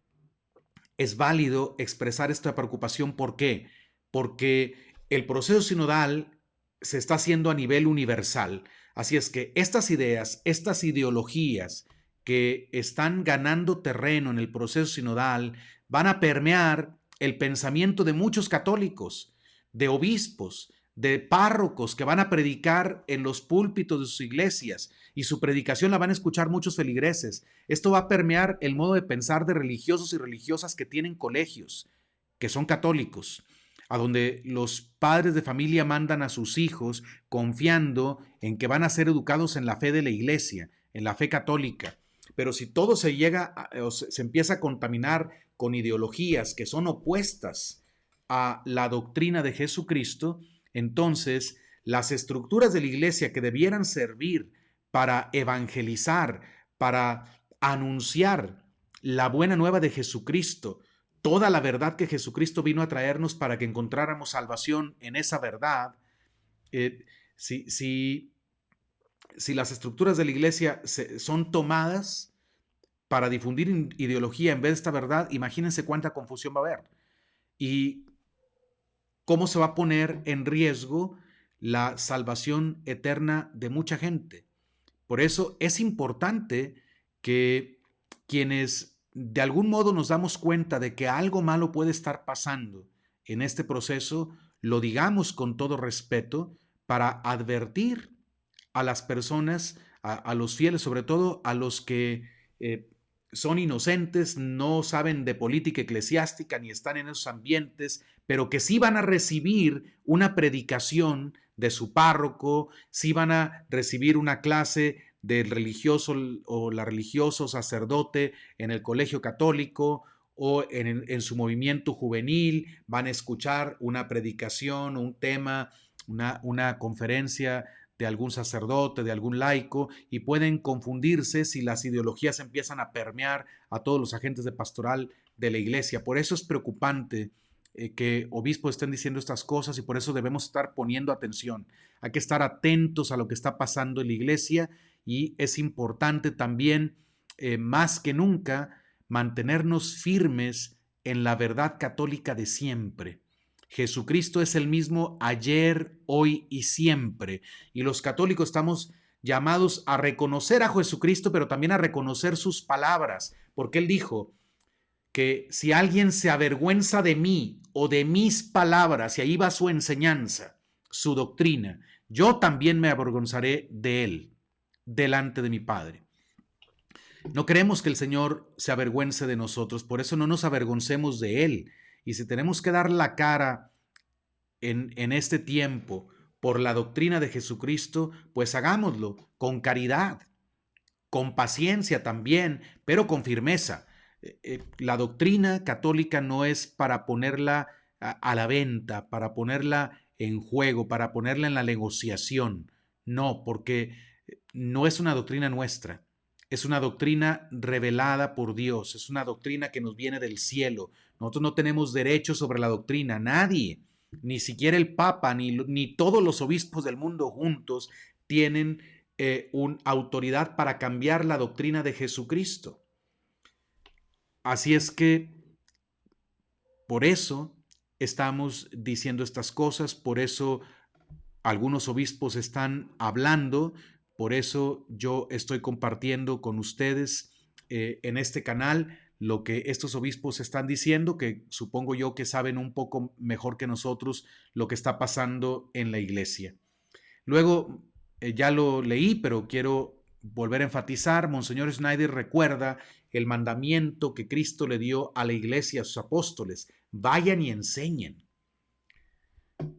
es válido expresar esta preocupación. ¿Por qué? Porque el proceso sinodal se está haciendo a nivel universal. Así es que estas ideas, estas ideologías que están ganando terreno en el proceso sinodal van a permear el pensamiento de muchos católicos, de obispos, de párrocos que van a predicar en los púlpitos de sus iglesias, y su predicación la van a escuchar muchos feligreses. Esto va a permear el modo de pensar de religiosos y religiosas que tienen colegios, que son católicos, a donde los padres de familia mandan a sus hijos confiando en que van a ser educados en la fe de la iglesia, en la fe católica. Pero si todo se empieza a contaminar con ideologías que son opuestas a la doctrina de Jesucristo, entonces las estructuras de la iglesia que debieran servir para evangelizar, para anunciar la buena nueva de Jesucristo, toda la verdad que Jesucristo vino a traernos para que encontráramos salvación en esa verdad, eh, si, si, si las estructuras de la iglesia son tomadas para difundir ideología en vez de esta verdad, imagínense cuánta confusión va a haber y cómo se va a poner en riesgo la salvación eterna de mucha gente. Por eso es importante que quienes de algún modo nos damos cuenta de que algo malo puede estar pasando en este proceso, lo digamos con todo respeto para advertir a las personas, a los fieles, sobre todo a los que son inocentes, no saben de política eclesiástica ni están en esos ambientes, pero que sí van a recibir una predicación de su párroco, sí van a recibir una clase del religioso o la religioso sacerdote en el colegio católico o en su movimiento juvenil, van a escuchar una predicación, un tema, una conferencia de algún sacerdote, de algún laico, y pueden confundirse si las ideologías empiezan a permear a todos los agentes de pastoral de la iglesia. Por eso es preocupante que obispos estén diciendo estas cosas, y por eso debemos estar poniendo atención. Hay que estar atentos a lo que está pasando en la iglesia, y es importante también, más que nunca, mantenernos firmes en la verdad católica de siempre. Jesucristo es el mismo ayer, hoy y siempre. Y los católicos estamos llamados a reconocer a Jesucristo, pero también a reconocer sus palabras, porque Él dijo que si alguien se avergüenza de mí o de mis palabras, y ahí va su enseñanza, su doctrina, yo también me avergonzaré de Él delante de mi Padre. No queremos que el Señor se avergüence de nosotros, por eso no nos avergoncemos de Él. Y si tenemos que dar la cara en este tiempo por la doctrina de Jesucristo, pues hagámoslo con caridad, con paciencia también, pero con firmeza. La doctrina católica no es para ponerla a la venta, para ponerla en juego, para ponerla en la negociación. No, porque no es una doctrina nuestra. Es una doctrina revelada por Dios, es una doctrina que nos viene del cielo. Nosotros no tenemos derecho sobre la doctrina, nadie, ni siquiera el Papa, ni todos los obispos del mundo juntos tienen una autoridad para cambiar la doctrina de Jesucristo. Así es que por eso estamos diciendo estas cosas, por eso algunos obispos están hablando, por eso yo estoy compartiendo con ustedes en este canal lo que estos obispos están diciendo, que supongo yo que saben un poco mejor que nosotros lo que está pasando en la iglesia. Luego, ya lo leí, pero quiero volver a enfatizar, Monseñor Schneider recuerda el mandamiento que Cristo le dio a la iglesia, a sus apóstoles: vayan y enseñen.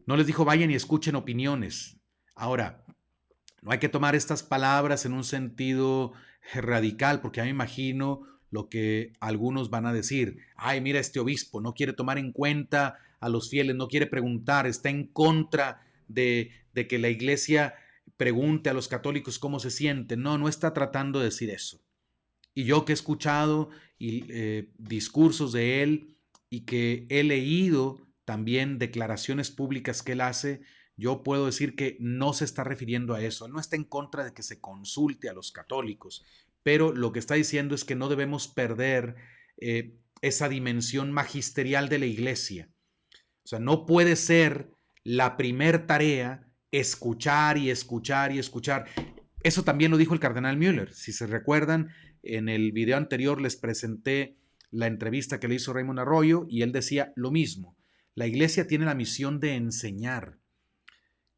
No les dijo vayan y escuchen opiniones. Ahora, no hay que tomar estas palabras en un sentido radical, porque ya me imagino lo que algunos van a decir. Ay, mira, este obispo no quiere tomar en cuenta a los fieles, no quiere preguntar, está en contra de que la iglesia pregunte a los católicos cómo se sienten. No, no está tratando de decir eso. Y yo que he escuchado discursos de él y que he leído también declaraciones públicas que él hace, yo puedo decir que no se está refiriendo a eso. Él no está en contra de que se consulte a los católicos, pero lo que está diciendo es que no debemos perder esa dimensión magisterial de la iglesia. O sea, no puede ser la primer tarea escuchar y escuchar y escuchar. Eso también lo dijo el cardenal Müller. Si se recuerdan, en el video anterior les presenté la entrevista que le hizo Raymond Arroyo y él decía lo mismo. La iglesia tiene la misión de enseñar.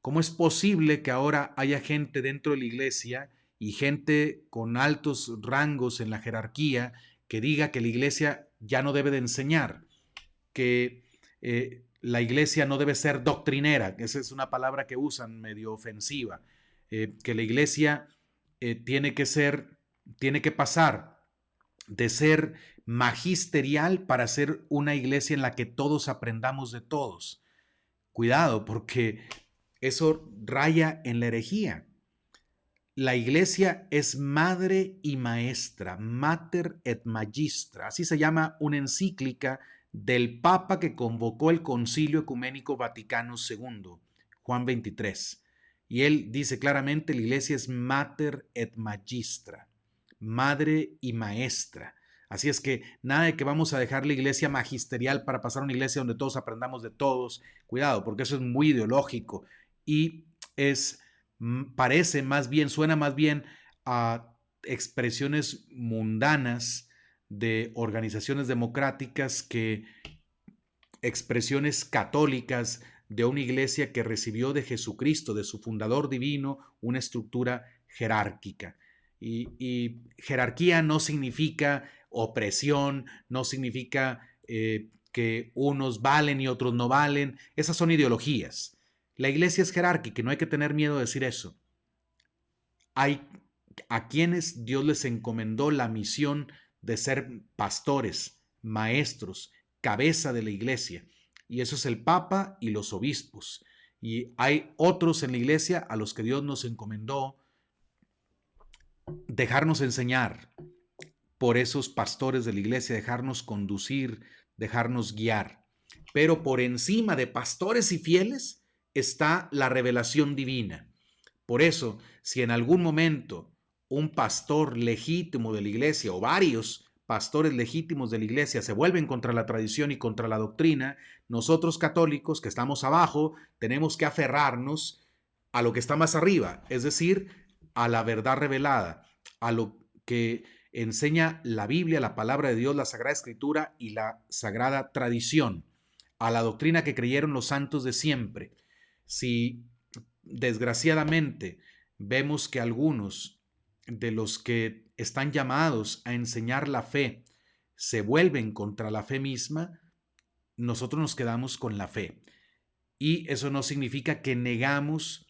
¿Cómo es posible que ahora haya gente dentro de la iglesia y gente con altos rangos en la jerarquía que diga que la iglesia ya no debe de enseñar, que la iglesia no debe ser doctrinera? Esa es una palabra que usan medio ofensiva, que la iglesia tiene que pasar de ser magisterial para ser una iglesia en la que todos aprendamos de todos. Cuidado, porque eso raya en la herejía. La iglesia es madre y maestra, mater et magistra. Así se llama una encíclica del Papa que convocó el Concilio Ecuménico Vaticano II, Juan XXIII. Y él dice claramente, la iglesia es mater et magistra, madre y maestra. Así es que nada de que vamos a dejar la iglesia magisterial para pasar a una iglesia donde todos aprendamos de todos. Cuidado, porque eso es muy ideológico y parece más bien, suena más bien a expresiones mundanas de organizaciones democráticas que expresiones católicas de una iglesia que recibió de Jesucristo, de su fundador divino, una estructura jerárquica. Y jerarquía no significa opresión, no significa que unos valen y otros no valen. Esas son ideologías. La iglesia es jerárquica y no hay que tener miedo de decir eso. Hay a quienes Dios les encomendó la misión de ser pastores, maestros, cabeza de la iglesia. Y eso es el Papa y los obispos. Y hay otros en la iglesia a los que Dios nos encomendó dejarnos enseñar por esos pastores de la iglesia, dejarnos conducir, dejarnos guiar. Pero por encima de pastores y fieles está la revelación divina. Por eso, si en algún momento un pastor legítimo de la iglesia o varios pastores legítimos de la iglesia se vuelven contra la tradición y contra la doctrina, nosotros católicos que estamos abajo tenemos que aferrarnos a lo que está más arriba, es decir, a la verdad revelada, a lo que enseña la Biblia, la palabra de Dios, la Sagrada Escritura y la Sagrada Tradición, a la doctrina que creyeron los santos de siempre. Si desgraciadamente vemos que algunos de los que están llamados a enseñar la fe se vuelven contra la fe misma, nosotros nos quedamos con la fe. Y eso no significa que negamos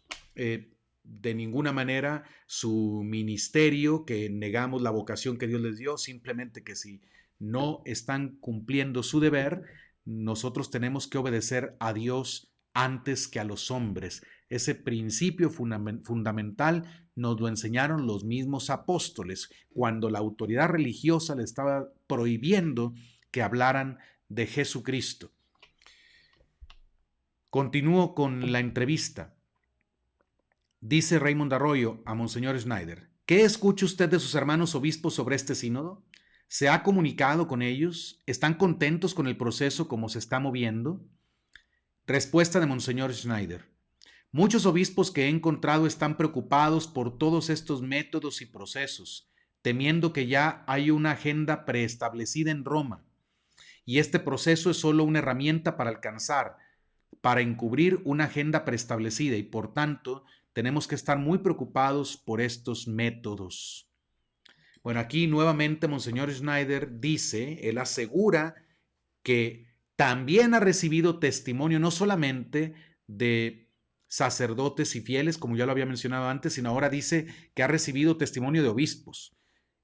de ninguna manera su ministerio, que negamos la vocación que Dios les dio, simplemente que si no están cumpliendo su deber, nosotros tenemos que obedecer a Dios antes que a los hombres. Ese principio fundamental nos lo enseñaron los mismos apóstoles cuando la autoridad religiosa le estaba prohibiendo que hablaran de Jesucristo. Continúo con la entrevista. Dice Raymond Arroyo a Monseñor Schneider: ¿qué escucha usted de sus hermanos obispos sobre este sínodo? ¿Se ha comunicado con ellos? ¿Están contentos con el proceso como se está moviendo? Respuesta de Monseñor Schneider: muchos obispos que he encontrado están preocupados por todos estos métodos y procesos, temiendo que ya hay una agenda preestablecida en Roma, y este proceso es solo una herramienta para encubrir una agenda preestablecida, y por tanto tenemos que estar muy preocupados por estos métodos. Bueno, aquí nuevamente Monseñor Schneider dice, él asegura que también ha recibido testimonio no solamente de sacerdotes y fieles, como ya lo había mencionado antes, sino ahora dice que ha recibido testimonio de obispos,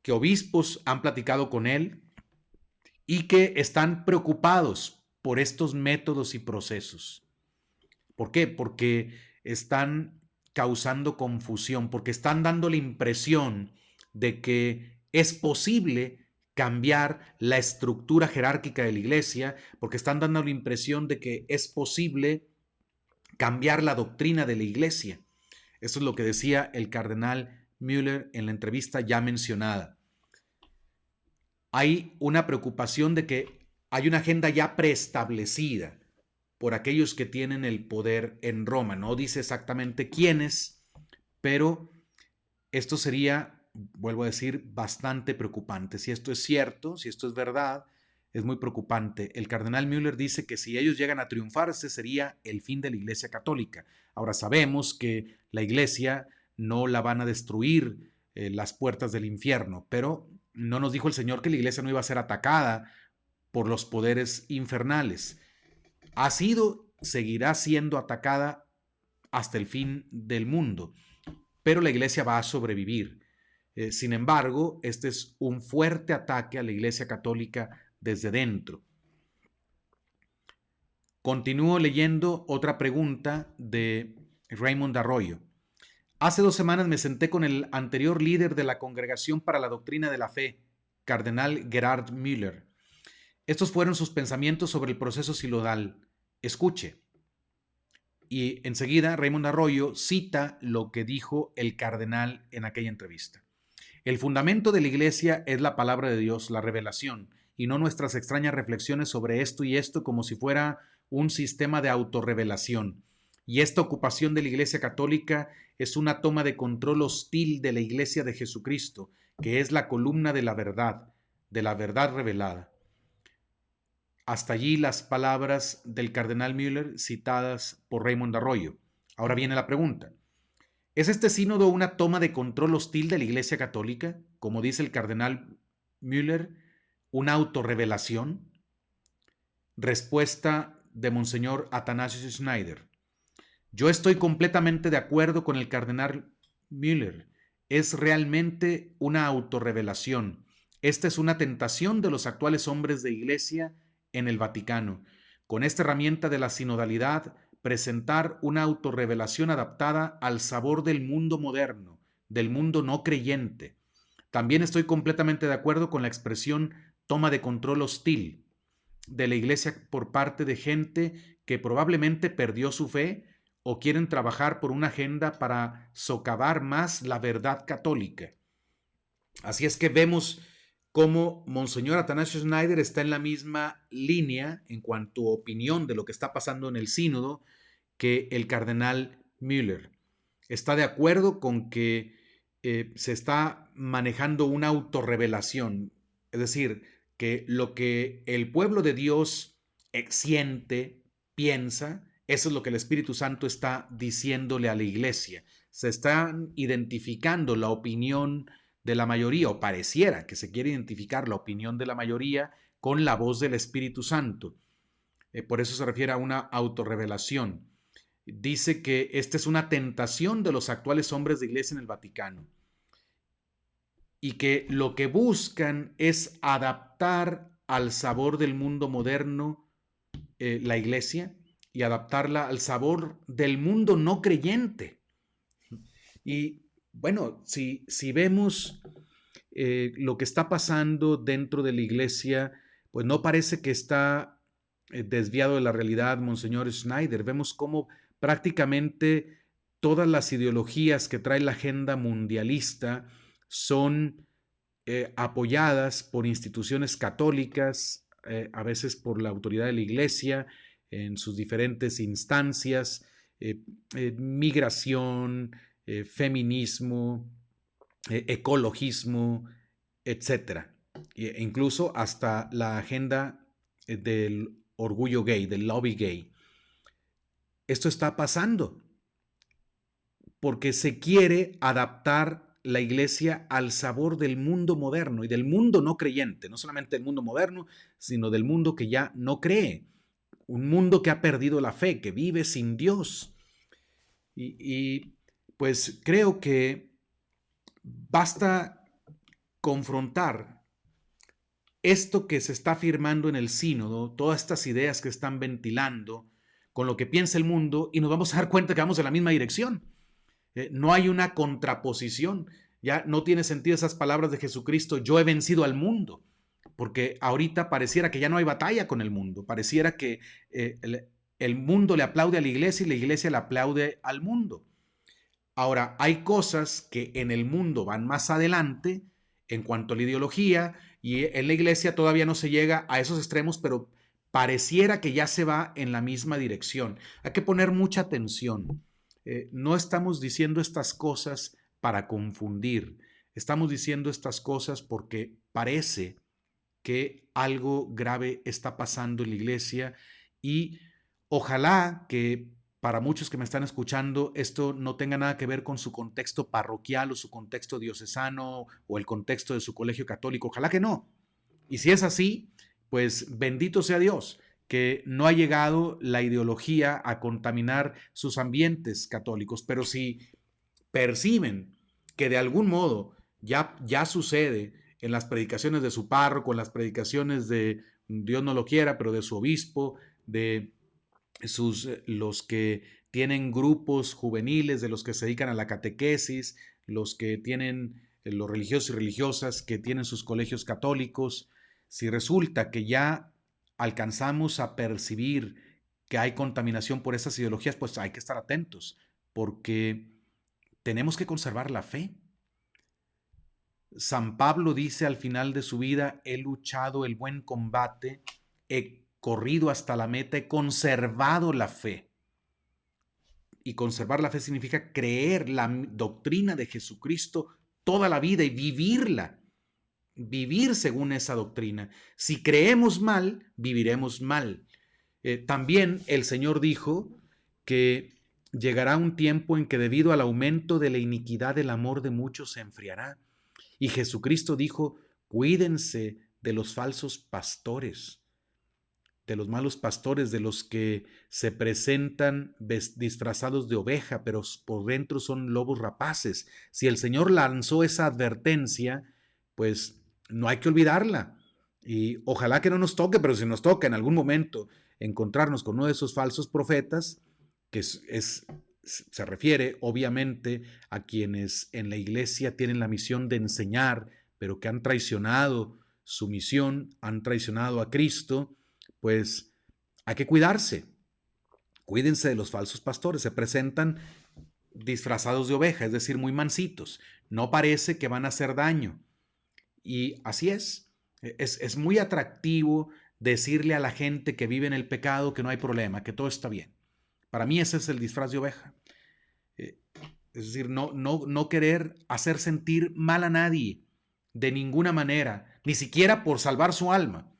que obispos han platicado con él y que están preocupados por estos métodos y procesos. ¿Por qué? Porque están causando confusión, porque están dando la impresión de que es posible cambiar la estructura jerárquica de la iglesia, porque están dando la impresión de que es posible cambiar la doctrina de la iglesia. Eso es lo que decía el cardenal Müller en la entrevista ya mencionada. Hay una preocupación de que hay una agenda ya preestablecida por aquellos que tienen el poder en Roma. No dice exactamente quiénes, pero esto sería, vuelvo a decir, bastante preocupante. Si esto es cierto, si esto es verdad, es muy preocupante. El cardenal Müller dice que si ellos llegan a triunfar, ese sería el fin de la Iglesia Católica. Ahora sabemos que la Iglesia no la van a destruir las puertas del infierno, pero no nos dijo el Señor que la Iglesia no iba a ser atacada por los poderes infernales. Ha sido, seguirá siendo atacada hasta el fin del mundo, pero la iglesia va a sobrevivir. Sin embargo, este es un fuerte ataque a la Iglesia Católica desde dentro. Continúo leyendo otra pregunta de Raymond Arroyo. Hace 2 semanas me senté con el anterior líder de la Congregación para la Doctrina de la Fe, cardenal Gerhard Müller. Estos fueron sus pensamientos sobre el proceso sinodal. Escuche. Y enseguida Raymond Arroyo cita lo que dijo el cardenal en aquella entrevista. El fundamento de la iglesia es la palabra de Dios, la revelación, y no nuestras extrañas reflexiones sobre esto y esto como si fuera un sistema de autorrevelación. Y esta ocupación de la Iglesia Católica es una toma de control hostil de la Iglesia de Jesucristo, que es la columna de la verdad revelada. Hasta allí las palabras del cardenal Müller citadas por Raymond Arroyo. Ahora viene la pregunta. ¿Es este sínodo una toma de control hostil de la Iglesia Católica, como dice el cardenal Müller, una autorrevelación? Respuesta de Monseñor Athanasius Schneider. Yo estoy completamente de acuerdo con el cardenal Müller. Es realmente una autorrevelación. Esta es una tentación de los actuales hombres de iglesia en el Vaticano. Con esta herramienta de la sinodalidad, presentar una autorrevelación adaptada al sabor del mundo moderno, del mundo no creyente. También estoy completamente de acuerdo con la expresión toma de control hostil de la iglesia por parte de gente que probablemente perdió su fe o quieren trabajar por una agenda para socavar más la verdad católica. Así es que vemos cómo Monseñor Athanasius Schneider está en la misma línea en cuanto a opinión de lo que está pasando en el sínodo que el cardenal Müller. Está de acuerdo con que se está manejando una autorrevelación, es decir, que lo que el pueblo de Dios siente, piensa, eso es lo que el Espíritu Santo está diciéndole a la iglesia. Se está identificando la opinión de la mayoría, o pareciera que se quiere identificar la opinión de la mayoría con la voz del Espíritu Santo. Por eso se refiere a una autorrevelación. Dice que esta es una tentación de los actuales hombres de iglesia en el Vaticano y que lo que buscan es adaptar al sabor del mundo moderno la iglesia y adaptarla al sabor del mundo no creyente. Y bueno, si vemos lo que está pasando dentro de la iglesia, pues no parece que está desviado de la realidad, Monseñor Schneider. Vemos cómo prácticamente todas las ideologías que trae la agenda mundialista son apoyadas por instituciones católicas, a veces por la autoridad de la iglesia en sus diferentes instancias, migración, feminismo, ecologismo, etcétera. E incluso hasta la agenda del orgullo gay, del lobby gay. Esto está pasando porque se quiere adaptar la iglesia al sabor del mundo moderno y del mundo no creyente, no solamente del mundo moderno, sino del mundo que ya no cree, un mundo que ha perdido la fe, que vive sin Dios. Y pues creo que basta confrontar esto que se está afirmando en el sínodo, todas estas ideas que están ventilando con lo que piensa el mundo y nos vamos a dar cuenta que vamos en la misma dirección. No hay una contraposición. Ya no tiene sentido esas palabras de Jesucristo, yo he vencido al mundo, porque ahorita pareciera que ya no hay batalla con el mundo, pareciera que el mundo le aplaude a la iglesia y la iglesia le aplaude al mundo. Ahora, hay cosas que en el mundo van más adelante en cuanto a la ideología y en la iglesia todavía no se llega a esos extremos, pero pareciera que ya se va en la misma dirección. Hay que poner mucha atención. No estamos diciendo estas cosas para confundir. Estamos diciendo estas cosas porque parece que algo grave está pasando en la iglesia y ojalá que para muchos que me están escuchando esto no tenga nada que ver con su contexto parroquial o su contexto diocesano o el contexto de su colegio católico. Ojalá que no. Y si es así, pues bendito sea Dios que no ha llegado la ideología a contaminar sus ambientes católicos, pero si perciben que de algún modo ya sucede en las predicaciones de su párroco, en las predicaciones de, Dios no lo quiera, pero de su obispo, de los que tienen grupos juveniles, de los que se dedican a la catequesis, los que tienen, los religiosos y religiosas que tienen sus colegios católicos, si resulta que ya alcanzamos a percibir que hay contaminación por esas ideologías, pues hay que estar atentos, porque tenemos que conservar la fe. San Pablo dice al final de su vida, he luchado el buen combate, he corrido hasta la meta, he conservado la fe. Y conservar la fe significa creer la doctrina de Jesucristo toda la vida y vivirla, vivir según esa doctrina. Si creemos mal, viviremos mal. También el Señor dijo que llegará un tiempo en que debido al aumento de la iniquidad el amor de muchos se enfriará. Y Jesucristo dijo, cuídense de los falsos pastores, de los malos pastores, de los que se presentan disfrazados de oveja, pero por dentro son lobos rapaces. Si el Señor lanzó esa advertencia, pues no hay que olvidarla. Y ojalá que no nos toque, pero si nos toca en algún momento encontrarnos con uno de esos falsos profetas, que se refiere obviamente a quienes en la iglesia tienen la misión de enseñar, pero que han traicionado su misión, han traicionado a Cristo, pues hay que cuidarse. Cuídense de los falsos pastores, se presentan disfrazados de oveja, es decir, muy mansitos. No parece que van a hacer daño. Y así es. Es muy atractivo decirle a la gente que vive en el pecado que no hay problema, que todo está bien. Para mí ese es el disfraz de oveja. Es decir, no querer hacer sentir mal a nadie de ninguna manera, ni siquiera por salvar su alma,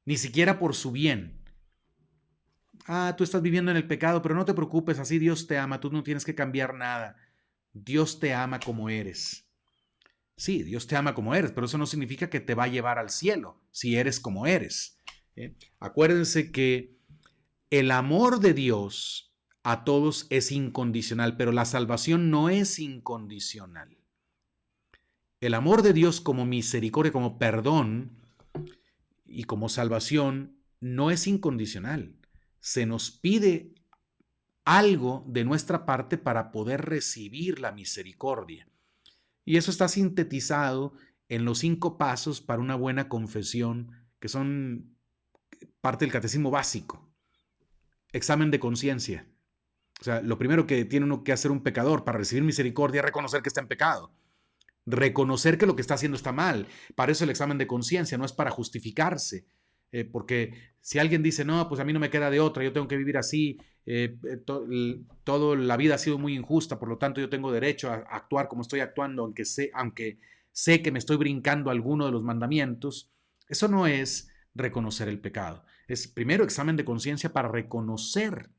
ni siquiera por su bien. Tú estás viviendo en el pecado, pero no te preocupes, así Dios te ama, tú no tienes que cambiar nada. Dios te ama como eres. Sí, Dios te ama como eres, pero eso no significa que te va a llevar al cielo si eres como eres. Acuérdense que el amor de Dios a todos es incondicional, pero la salvación no es incondicional. El amor de Dios como misericordia, como perdón y como salvación no es incondicional. Se nos pide algo de nuestra parte para poder recibir la misericordia. Y eso está sintetizado en los 5 pasos para una buena confesión, que son parte del catecismo básico. Examen de conciencia. O sea, lo primero que tiene uno que hacer un pecador para recibir misericordia es reconocer que está en pecado. Reconocer que lo que está haciendo está mal. Para eso el examen de conciencia, no es para justificarse. Porque si alguien dice, no, pues a mí no me queda de otra, yo tengo que vivir así, toda la vida ha sido muy injusta, por lo tanto yo tengo derecho a actuar como estoy actuando, aunque sé que me estoy brincando alguno de los mandamientos. Eso no es reconocer el pecado. Es primero examen de conciencia para reconocer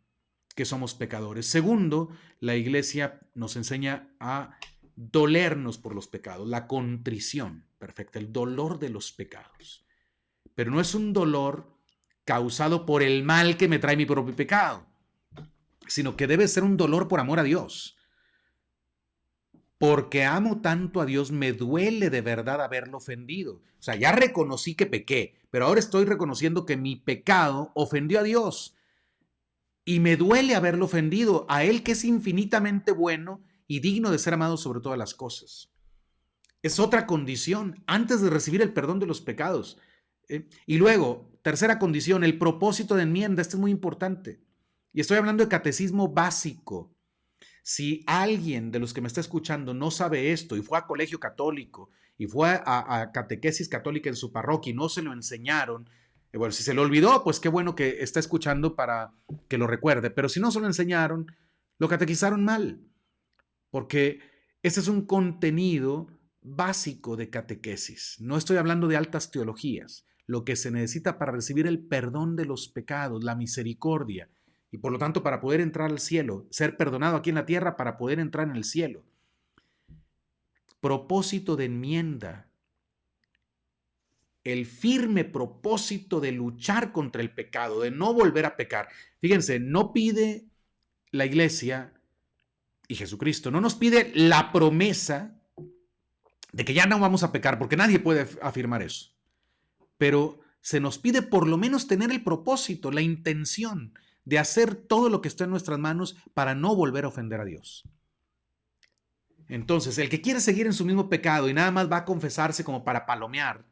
que somos pecadores. Segundo, la Iglesia nos enseña a dolernos por los pecados, la contrición perfecta, el dolor de los pecados. Pero no es un dolor causado por el mal que me trae mi propio pecado, sino que debe ser un dolor por amor a Dios. Porque amo tanto a Dios, me duele de verdad haberlo ofendido. O sea, ya reconocí que pequé, pero ahora estoy reconociendo que mi pecado ofendió a Dios. Y me duele haberlo ofendido, a Él que es infinitamente bueno y digno de ser amado sobre todas las cosas. Es otra condición antes de recibir el perdón de los pecados. Y luego, tercera condición, el propósito de enmienda. Este es muy importante. Y estoy hablando de catecismo básico. Si alguien de los que me está escuchando no sabe esto y fue a colegio católico y fue a catequesis católica en su parroquia y no se lo enseñaron, bueno, si se lo olvidó, pues qué bueno que está escuchando para que lo recuerde. Pero si no se lo enseñaron, lo catequizaron mal. Porque este es un contenido básico de catequesis. No estoy hablando de altas teologías. Lo que se necesita para recibir el perdón de los pecados, la misericordia, y por lo tanto para poder entrar al cielo, ser perdonado aquí en la tierra para poder entrar en el cielo. Propósito de enmienda. El firme propósito de luchar contra el pecado, de no volver a pecar. Fíjense, no pide la Iglesia y Jesucristo, no nos pide la promesa de que ya no vamos a pecar, porque nadie puede afirmar eso. Pero se nos pide por lo menos tener el propósito, la intención de hacer todo lo que está en nuestras manos para no volver a ofender a Dios. Entonces, el que quiere seguir en su mismo pecado y nada más va a confesarse como para palomear,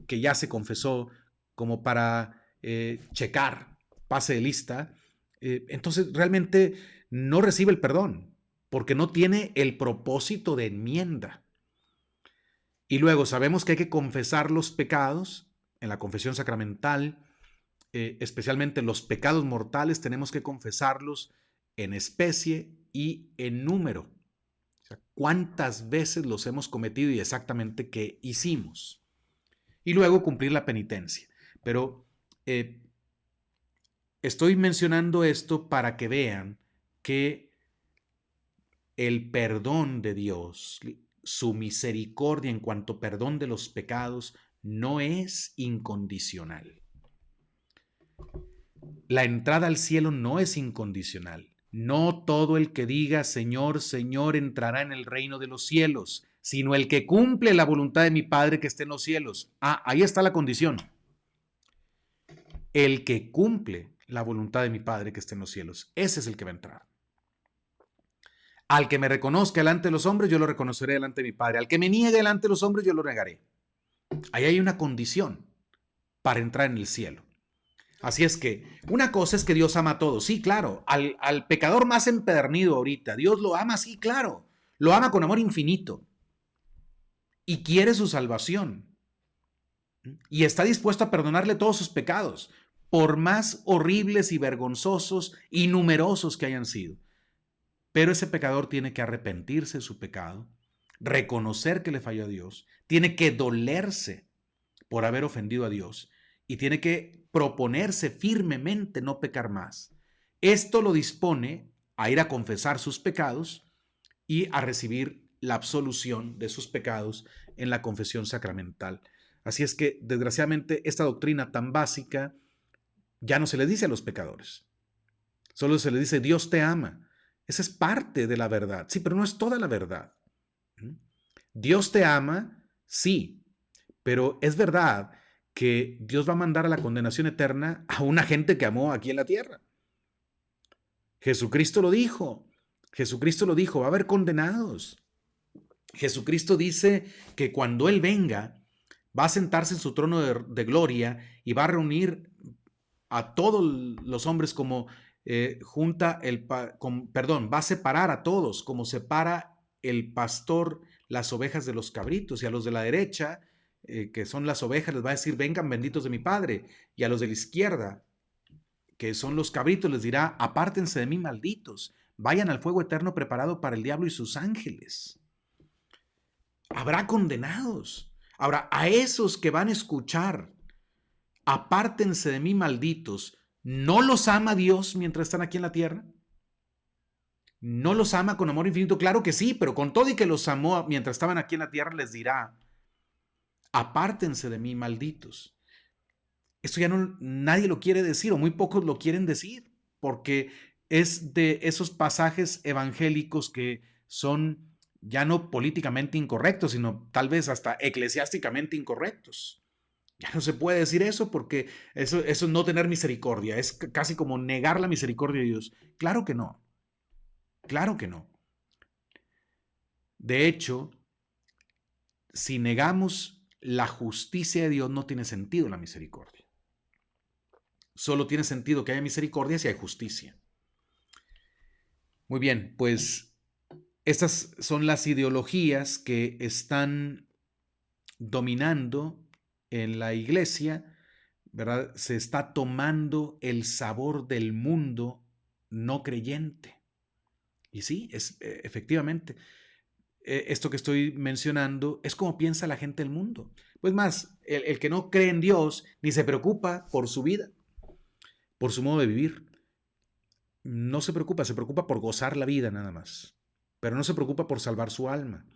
que ya se confesó, como para checar, pase de lista, entonces realmente no recibe el perdón, porque no tiene el propósito de enmienda. Y luego sabemos que hay que confesar los pecados en la confesión sacramental, especialmente los pecados mortales, tenemos que confesarlos en especie y en número. O sea, ¿cuántas veces los hemos cometido y exactamente qué hicimos? Y luego cumplir la penitencia. Pero estoy mencionando esto para que vean que el perdón de Dios, su misericordia en cuanto perdón de los pecados, no es incondicional. La entrada al cielo no es incondicional. No todo el que diga Señor, Señor entrará en el reino de los cielos, sino el que cumple la voluntad de mi Padre que esté en los cielos. Ahí está la condición. El que cumple la voluntad de mi Padre que esté en los cielos, ese es el que va a entrar. Al que me reconozca delante de los hombres, yo lo reconoceré delante de mi Padre. Al que me niegue delante de los hombres, yo lo negaré. Ahí hay una condición para entrar en el cielo. Así es que una cosa es que Dios ama a todos. Sí, claro. Al pecador más empedernido ahorita, Dios lo ama, sí, claro. Lo ama con amor infinito. Y quiere su salvación. Y está dispuesto a perdonarle todos sus pecados, por más horribles y vergonzosos y numerosos que hayan sido. pero ese pecador tiene que arrepentirse de su pecado, reconocer que le falló a Dios, tiene que dolerse por haber ofendido a Dios y tiene que proponerse firmemente no pecar más. Esto lo dispone a ir a confesar sus pecados y a recibir la absolución de sus pecados en la confesión sacramental. Así es que, desgraciadamente, esta doctrina tan básica ya no se le dice a los pecadores. Solo se le dice, Dios te ama. Esa es parte de la verdad. Sí, pero no es toda la verdad. Dios te ama, sí, pero es verdad que Dios va a mandar a la condenación eterna a una gente que amó aquí en la tierra. Jesucristo lo dijo. Jesucristo lo dijo, va a haber condenados. Jesucristo dice que cuando Él venga, va a sentarse en su trono de gloria y va a reunir a todos los hombres como va a separar a todos como separa el pastor las ovejas de los cabritos, y a los de la derecha, que son las ovejas, les va a decir, vengan benditos de mi Padre, y a los de la izquierda, que son los cabritos, les dirá, apártense de mí, malditos, vayan al fuego eterno preparado para el diablo y sus ángeles. Habrá condenados. Ahora, a esos que van a escuchar, apártense de mí, malditos, ¿no los ama Dios mientras están aquí en la tierra? ¿No los ama con amor infinito? Claro que sí, pero con todo y que los amó mientras estaban aquí en la tierra, les dirá, apártense de mí, malditos. Esto ya no, nadie lo quiere decir, o muy pocos lo quieren decir, porque es de esos pasajes evangélicos que son ya no políticamente incorrectos, sino tal vez hasta eclesiásticamente incorrectos. Ya no se puede decir eso porque eso es no tener misericordia, es casi como negar la misericordia de Dios. Claro que no, claro que no. De hecho, si negamos la justicia de Dios, no tiene sentido la misericordia. Solo tiene sentido que haya misericordia si hay justicia. Muy bien, pues estas son las ideologías que están dominando en la iglesia, ¿verdad? Se está tomando el sabor del mundo no creyente. Y sí, efectivamente, esto que estoy mencionando es como piensa la gente del mundo. Pues más, el que no cree en Dios ni se preocupa por su vida, por su modo de vivir. No se preocupa por gozar la vida nada más, pero no se preocupa por salvar su alma.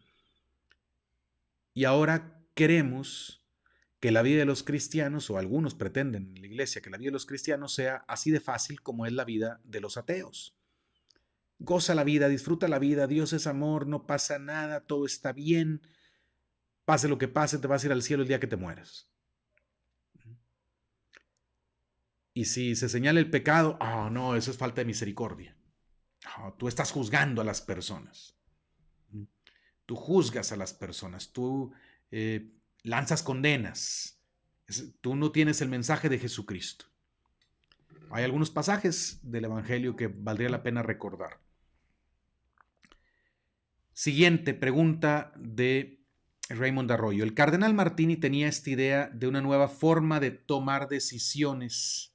Y ahora queremos que la vida de los cristianos, o algunos pretenden en la iglesia que la vida de los cristianos sea así de fácil como es la vida de los ateos. Goza la vida, disfruta la vida, Dios es amor, no pasa nada, todo está bien, pase lo que pase, te vas a ir al cielo el día que te mueras. Y si se señala el pecado, no, eso es falta de misericordia. Tú estás juzgando a las personas. Tú juzgas a las personas, tú lanzas condenas. Tú no tienes el mensaje de Jesucristo. Hay algunos pasajes del Evangelio que valdría la pena recordar. Siguiente pregunta de Raymond Arroyo. El cardenal Martini tenía esta idea de una nueva forma de tomar decisiones,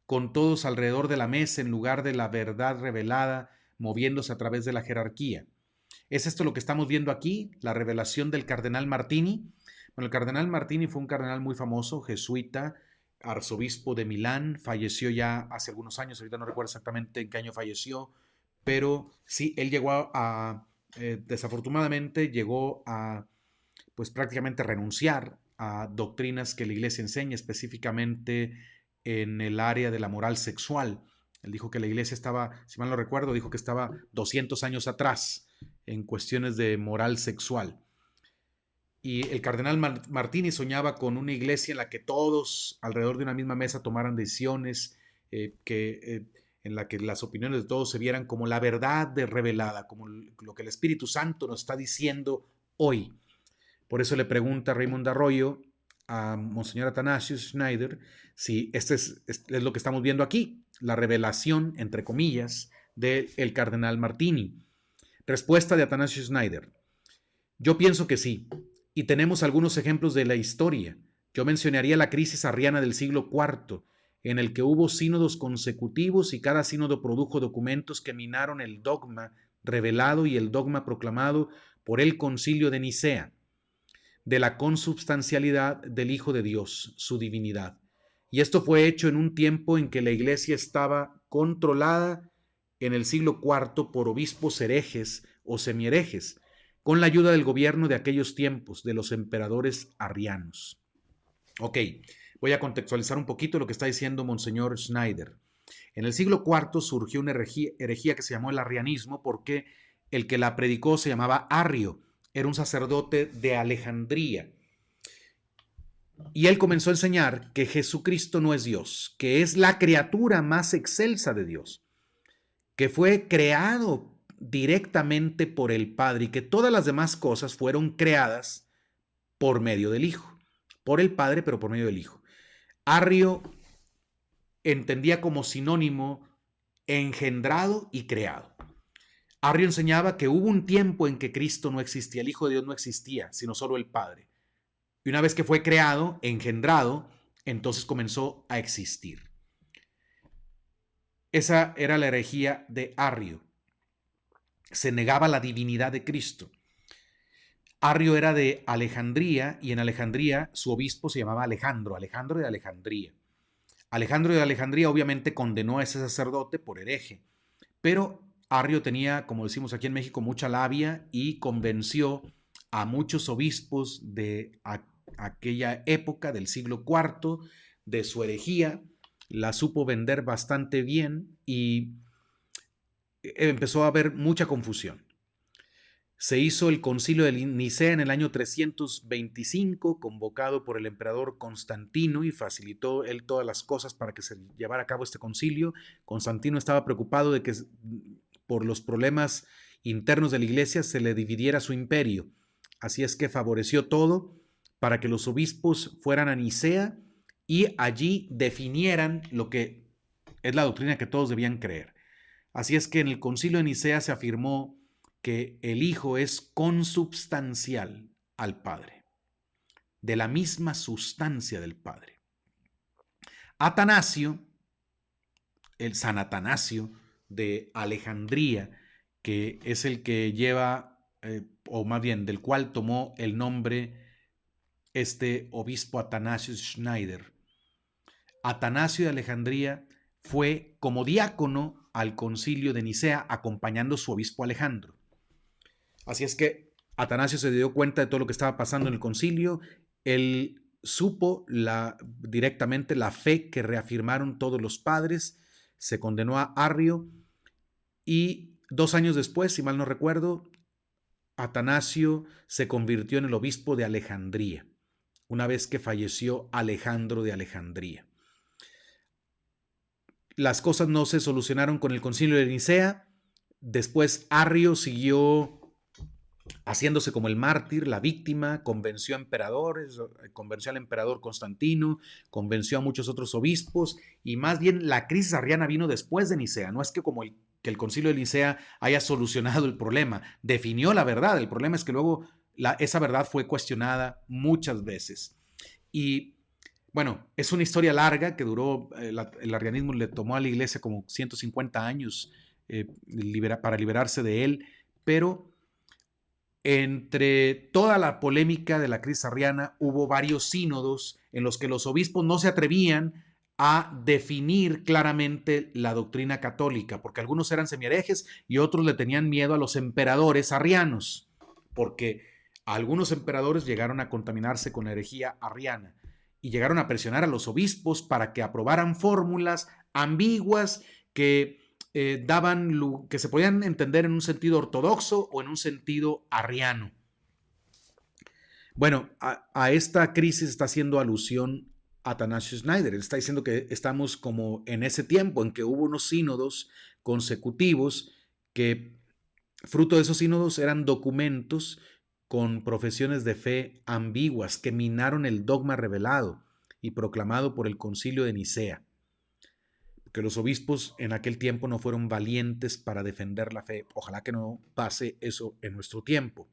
con todos alrededor de la mesa en lugar de la verdad revelada, moviéndose a través de la jerarquía. ¿Es esto lo que estamos viendo aquí? La revelación del cardenal Martini. Bueno, el cardenal Martini fue un cardenal muy famoso, jesuita, arzobispo de Milán, falleció ya hace algunos años, ahorita no recuerdo exactamente en qué año falleció, pero sí, él llegó desafortunadamente llegó a, pues prácticamente renunciar a doctrinas que la iglesia enseña, específicamente en el área de la moral sexual. Él dijo que la iglesia estaba, si mal no recuerdo, dijo que estaba 200 años atrás en cuestiones de moral sexual. Y el cardenal Martini soñaba con una iglesia en la que todos alrededor de una misma mesa tomaran decisiones, en la que las opiniones de todos se vieran como la verdad revelada, como lo que el Espíritu Santo nos está diciendo hoy. Por eso le pregunta Raymond Arroyo a Monseñor Athanasius Schneider si es lo que estamos viendo aquí, la revelación, entre comillas, del cardenal Martini. Respuesta de Athanasius Schneider. Yo pienso que sí, y tenemos algunos ejemplos de la historia. Yo mencionaría la crisis arriana del siglo IV, en el que hubo sínodos consecutivos y cada sínodo produjo documentos que minaron el dogma revelado y el dogma proclamado por el Concilio de Nicea, de la consubstancialidad del Hijo de Dios, su divinidad. Y esto fue hecho en un tiempo en que la Iglesia estaba controlada en el siglo IV por obispos herejes o semiherejes, con la ayuda del gobierno de aquellos tiempos, de los emperadores arrianos. Ok, voy a contextualizar un poquito lo que está diciendo Monseñor Schneider. En el siglo IV surgió una herejía que se llamó el arrianismo porque el que la predicó se llamaba Arrio, era un sacerdote de Alejandría. Y él comenzó a enseñar que Jesucristo no es Dios, que es la criatura más excelsa de Dios, que fue creado directamente por el Padre y que todas las demás cosas fueron creadas por medio del Hijo, por el Padre, pero por medio del Hijo. Arrio entendía como sinónimo engendrado y creado. Arrio enseñaba que hubo un tiempo en que Cristo no existía, el Hijo de Dios no existía, sino solo el Padre. Y una vez que fue creado, engendrado, entonces comenzó a existir. Esa era la herejía de Arrio. Se negaba la divinidad de Cristo. Arrio era de Alejandría y en Alejandría su obispo se llamaba Alejandro, Alejandro de Alejandría. Alejandro de Alejandría obviamente condenó a ese sacerdote por hereje, pero Arrio tenía, como decimos aquí en México, mucha labia y convenció a muchos obispos de aquella época del siglo IV de su herejía, la supo vender bastante bien y empezó a haber mucha confusión. Se hizo el concilio de Nicea en el año 325, convocado por el emperador Constantino, y facilitó él todas las cosas para que se llevara a cabo este concilio. Constantino estaba preocupado de que por los problemas internos de la iglesia se le dividiera su imperio. Así es que favoreció todo para que los obispos fueran a Nicea y allí definieran lo que es la doctrina que todos debían creer. Así es que en el concilio de Nicea se afirmó que el Hijo es consubstancial al Padre, de la misma sustancia del Padre. Atanasio, el San Atanasio de Alejandría, que es el que lleva, o más bien del cual tomó el nombre este obispo Atanasio Schneider. Atanasio de Alejandría fue como diácono al concilio de Nicea acompañando a su obispo Alejandro. Así es que Atanasio se dio cuenta de todo lo que estaba pasando en el concilio. Él supo directamente la fe que reafirmaron todos los padres. Se condenó a Arrio y 2 años después, si mal no recuerdo, Atanasio se convirtió en el obispo de Alejandría, una vez que falleció Alejandro de Alejandría. Las cosas no se solucionaron con el concilio de Nicea. Después Arrio siguió haciéndose como el mártir, la víctima, convenció a emperadores, convenció al emperador Constantino, convenció a muchos otros obispos, y más bien la crisis arriana vino después de Nicea. No es que como que el concilio de Nicea haya solucionado el problema, definió la verdad. El problema es que luego esa verdad fue cuestionada muchas veces. Y bueno, es una historia larga que duró, el arrianismo le tomó a la iglesia como 150 años para liberarse de él, pero entre toda la polémica de la crisis arriana hubo varios sínodos en los que los obispos no se atrevían a definir claramente la doctrina católica, porque algunos eran semiherejes y otros le tenían miedo a los emperadores arrianos, porque algunos emperadores llegaron a contaminarse con la herejía arriana y llegaron a presionar a los obispos para que aprobaran fórmulas ambiguas que que se podían entender en un sentido ortodoxo o en un sentido arriano. Bueno, a esta crisis está haciendo alusión Atanasio Schneider. Él está diciendo que estamos como en ese tiempo en que hubo unos sínodos consecutivos que fruto de esos sínodos eran documentos con profesiones de fe ambiguas que minaron el dogma revelado y proclamado por el Concilio de Nicea. Que los obispos en aquel tiempo no fueron valientes para defender la fe. Ojalá que no pase eso en nuestro tiempo.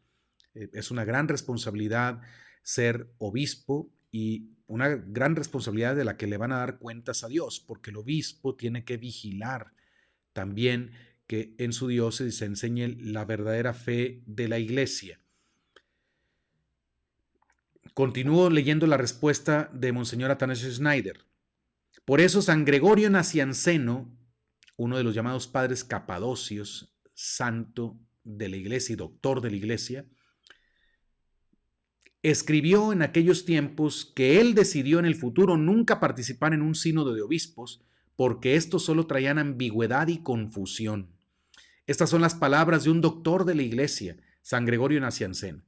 Es una gran responsabilidad ser obispo y una gran responsabilidad de la que le van a dar cuentas a Dios, porque el obispo tiene que vigilar también que en su diócesis se enseñe la verdadera fe de la Iglesia. Continúo leyendo la respuesta de Monseñor Atanasio Schneider. Por eso San Gregorio Nacianceno, uno de los llamados padres capadocios, santo de la Iglesia y doctor de la Iglesia, escribió en aquellos tiempos que él decidió en el futuro nunca participar en un sínodo de obispos porque estos solo traían ambigüedad y confusión. Estas son las palabras de un doctor de la Iglesia, San Gregorio Nacianceno.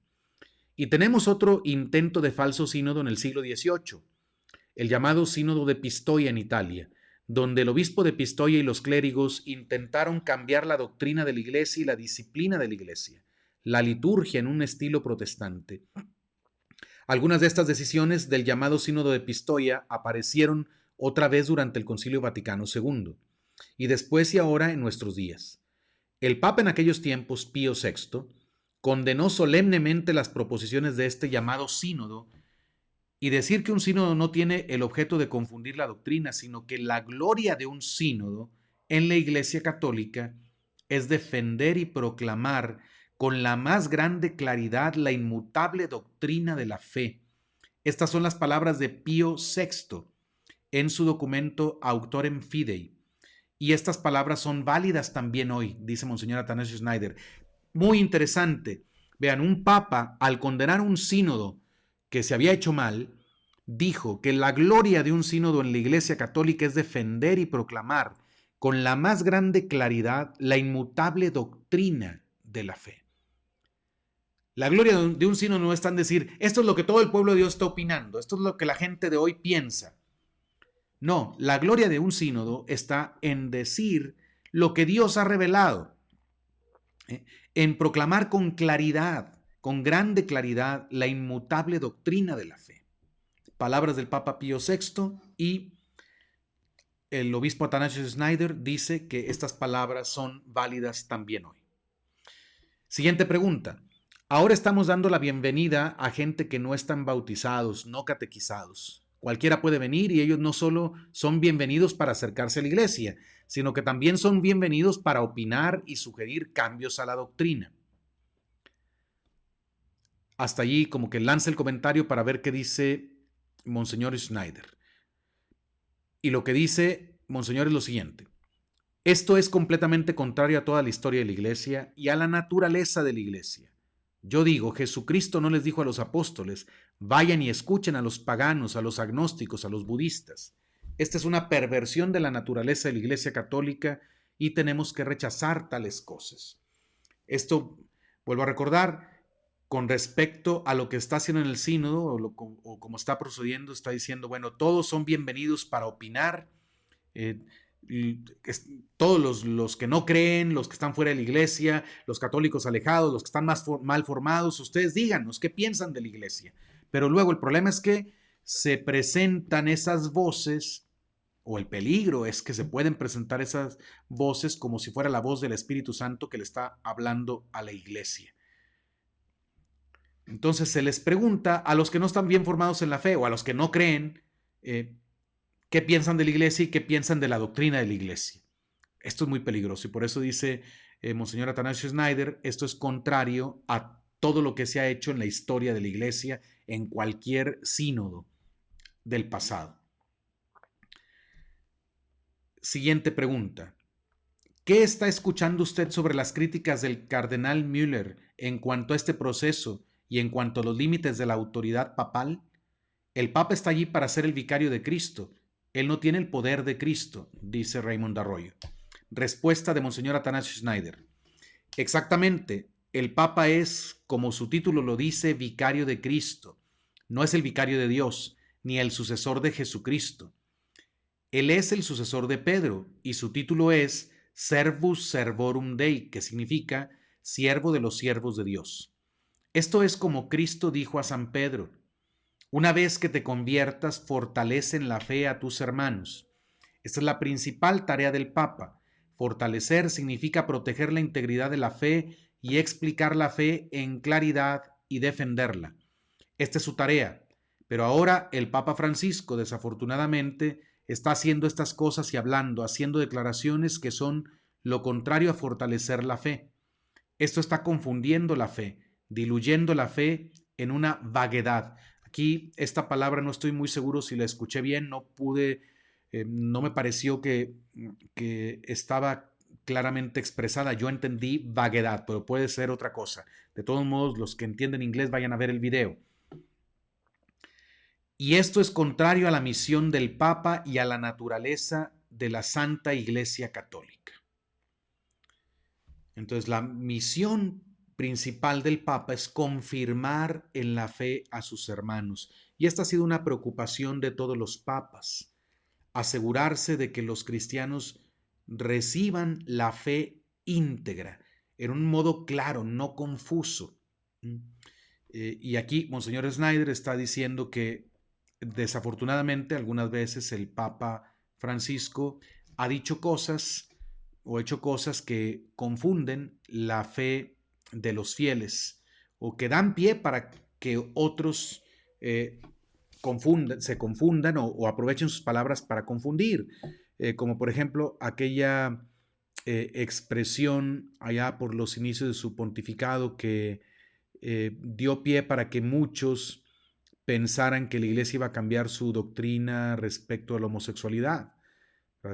Y tenemos otro intento de falso sínodo en el siglo XVIII, el llamado Sínodo de Pistoia en Italia, donde el obispo de Pistoia y los clérigos intentaron cambiar la doctrina de la Iglesia y la disciplina de la Iglesia, la liturgia en un estilo protestante. Algunas de estas decisiones del llamado Sínodo de Pistoia aparecieron otra vez durante el Concilio Vaticano II y después y ahora en nuestros días. El Papa en aquellos tiempos, Pío VI, condenó solemnemente las proposiciones de este llamado sínodo y decir que un sínodo no tiene el objeto de confundir la doctrina, sino que la gloria de un sínodo en la Iglesia Católica es defender y proclamar con la más grande claridad la inmutable doctrina de la fe. Estas son las palabras de Pío VI en su documento Auctorem Fidei. Y estas palabras son válidas también hoy, dice Monseñor Atanasio Schneider. Muy interesante. Vean, un papa, al condenar un sínodo que se había hecho mal, dijo que la gloria de un sínodo en la Iglesia Católica es defender y proclamar con la más grande claridad la inmutable doctrina de la fe. La gloria de un sínodo no está en decir, esto es lo que todo el pueblo de Dios está opinando, esto es lo que la gente de hoy piensa. No, la gloria de un sínodo está en decir lo que Dios ha revelado, en proclamar con claridad, con grande claridad, la inmutable doctrina de la fe. Palabras del Papa Pío VI, y el obispo Atanasio Schneider dice que estas palabras son válidas también hoy. Siguiente pregunta. Ahora estamos dando la bienvenida a gente que no están bautizados, no catequizados. Cualquiera puede venir y ellos no solo son bienvenidos para acercarse a la iglesia, sino que también son bienvenidos para opinar y sugerir cambios a la doctrina. Hasta allí como que lanza el comentario para ver qué dice Monseñor Schneider. Y lo que dice Monseñor es lo siguiente. Esto es completamente contrario a toda la historia de la iglesia y a la naturaleza de la iglesia. Yo digo, Jesucristo no les dijo a los apóstoles, vayan y escuchen a los paganos, a los agnósticos, a los budistas. Esta es una perversión de la naturaleza de la Iglesia Católica y tenemos que rechazar tales cosas. Esto, vuelvo a recordar, con respecto a lo que está haciendo en el sínodo o como está procediendo, está diciendo, bueno, todos son bienvenidos para opinar, todos los que no creen, los que están fuera de la iglesia, los católicos alejados, los que están más mal formados, ustedes díganos qué piensan de la iglesia. Pero luego el problema es que se presentan esas voces, o el peligro es que se pueden presentar esas voces como si fuera la voz del Espíritu Santo que le está hablando a la iglesia. Entonces se les pregunta a los que no están bien formados en la fe o a los que no creen, qué piensan de la iglesia y qué piensan de la doctrina de la iglesia. Esto es muy peligroso y por eso dice Monseñor Atanasio Schneider, esto es contrario a todo lo que se ha hecho en la historia de la iglesia en cualquier sínodo del pasado. Siguiente pregunta. ¿Qué está escuchando usted sobre las críticas del cardenal Müller en cuanto a este proceso y en cuanto a los límites de la autoridad papal? El Papa está allí para ser el vicario de Cristo. Él no tiene el poder de Cristo, dice Raymond Arroyo. Respuesta de Monseñor Atanasio Schneider. Exactamente, el Papa es, como su título lo dice, vicario de Cristo. No es el vicario de Dios, ni el sucesor de Jesucristo. Él es el sucesor de Pedro, y su título es Servus Servorum Dei, que significa siervo de los siervos de Dios. Esto es como Cristo dijo a San Pedro, una vez que te conviertas, fortalece en la fe a tus hermanos. Esta es la principal tarea del Papa. Fortalecer significa proteger la integridad de la fe y explicar la fe en claridad y defenderla. Esta es su tarea. Pero ahora el Papa Francisco, desafortunadamente, está haciendo estas cosas y hablando, haciendo declaraciones que son lo contrario a fortalecer la fe. Esto está confundiendo la fe, diluyendo la fe en una vaguedad. Aquí esta palabra no estoy muy seguro si la escuché bien, no me pareció que estaba claramente expresada. Yo entendí vaguedad, pero puede ser otra cosa. De todos modos, los que entienden inglés vayan a ver el video. Y esto es contrario a la misión del Papa y a la naturaleza de la Santa Iglesia Católica. Entonces, la misión principal del Papa es confirmar en la fe a sus hermanos. Y esta ha sido una preocupación de todos los papas, asegurarse de que los cristianos reciban la fe íntegra, en un modo claro, no confuso. Y aquí Monseñor Schneider está diciendo que desafortunadamente algunas veces el Papa Francisco ha dicho cosas o hecho cosas que confunden la fe de los fieles o que dan pie para que otros se confundan o aprovechen sus palabras para confundir, como por ejemplo aquella expresión allá por los inicios de su pontificado que dio pie para que muchos pensaran que la iglesia iba a cambiar su doctrina respecto a la homosexualidad.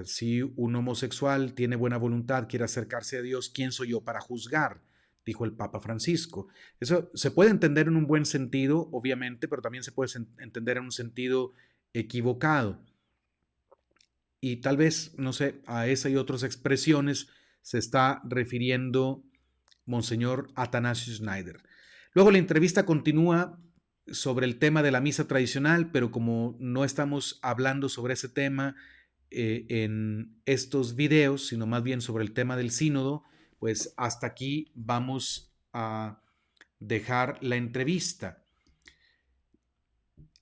Si un homosexual tiene buena voluntad, quiere acercarse a Dios, ¿quién soy yo para juzgar?, dijo el Papa Francisco. Eso se puede entender en un buen sentido, obviamente, pero también se puede entender en un sentido equivocado. Y tal vez, no sé, a esa y otras expresiones se está refiriendo Monseñor Athanasius Schneider. Luego la entrevista continúa sobre el tema de la misa tradicional, pero como no estamos hablando sobre ese tema en estos videos, sino más bien sobre el tema del sínodo, pues hasta aquí vamos a dejar la entrevista.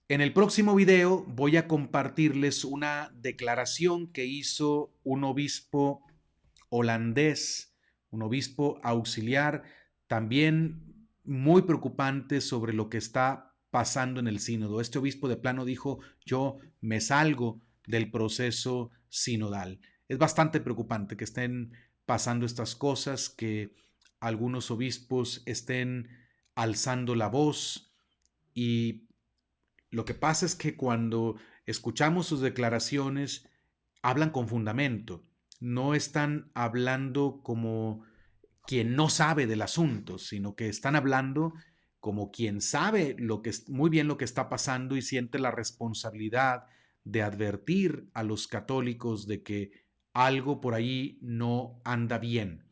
En el próximo video voy a compartirles una declaración que hizo un obispo holandés, un obispo auxiliar, también muy preocupante sobre lo que está pasando en el sínodo. Este obispo de plano dijo: yo me salgo del proceso sinodal. Es bastante preocupante que estén pasando estas cosas, que algunos obispos estén alzando la voz, y lo que pasa es que cuando escuchamos sus declaraciones hablan con fundamento, no están hablando como quien no sabe del asunto, sino que están hablando como quien sabe muy bien lo que está pasando y siente la responsabilidad de advertir a los católicos de que algo por ahí no anda bien.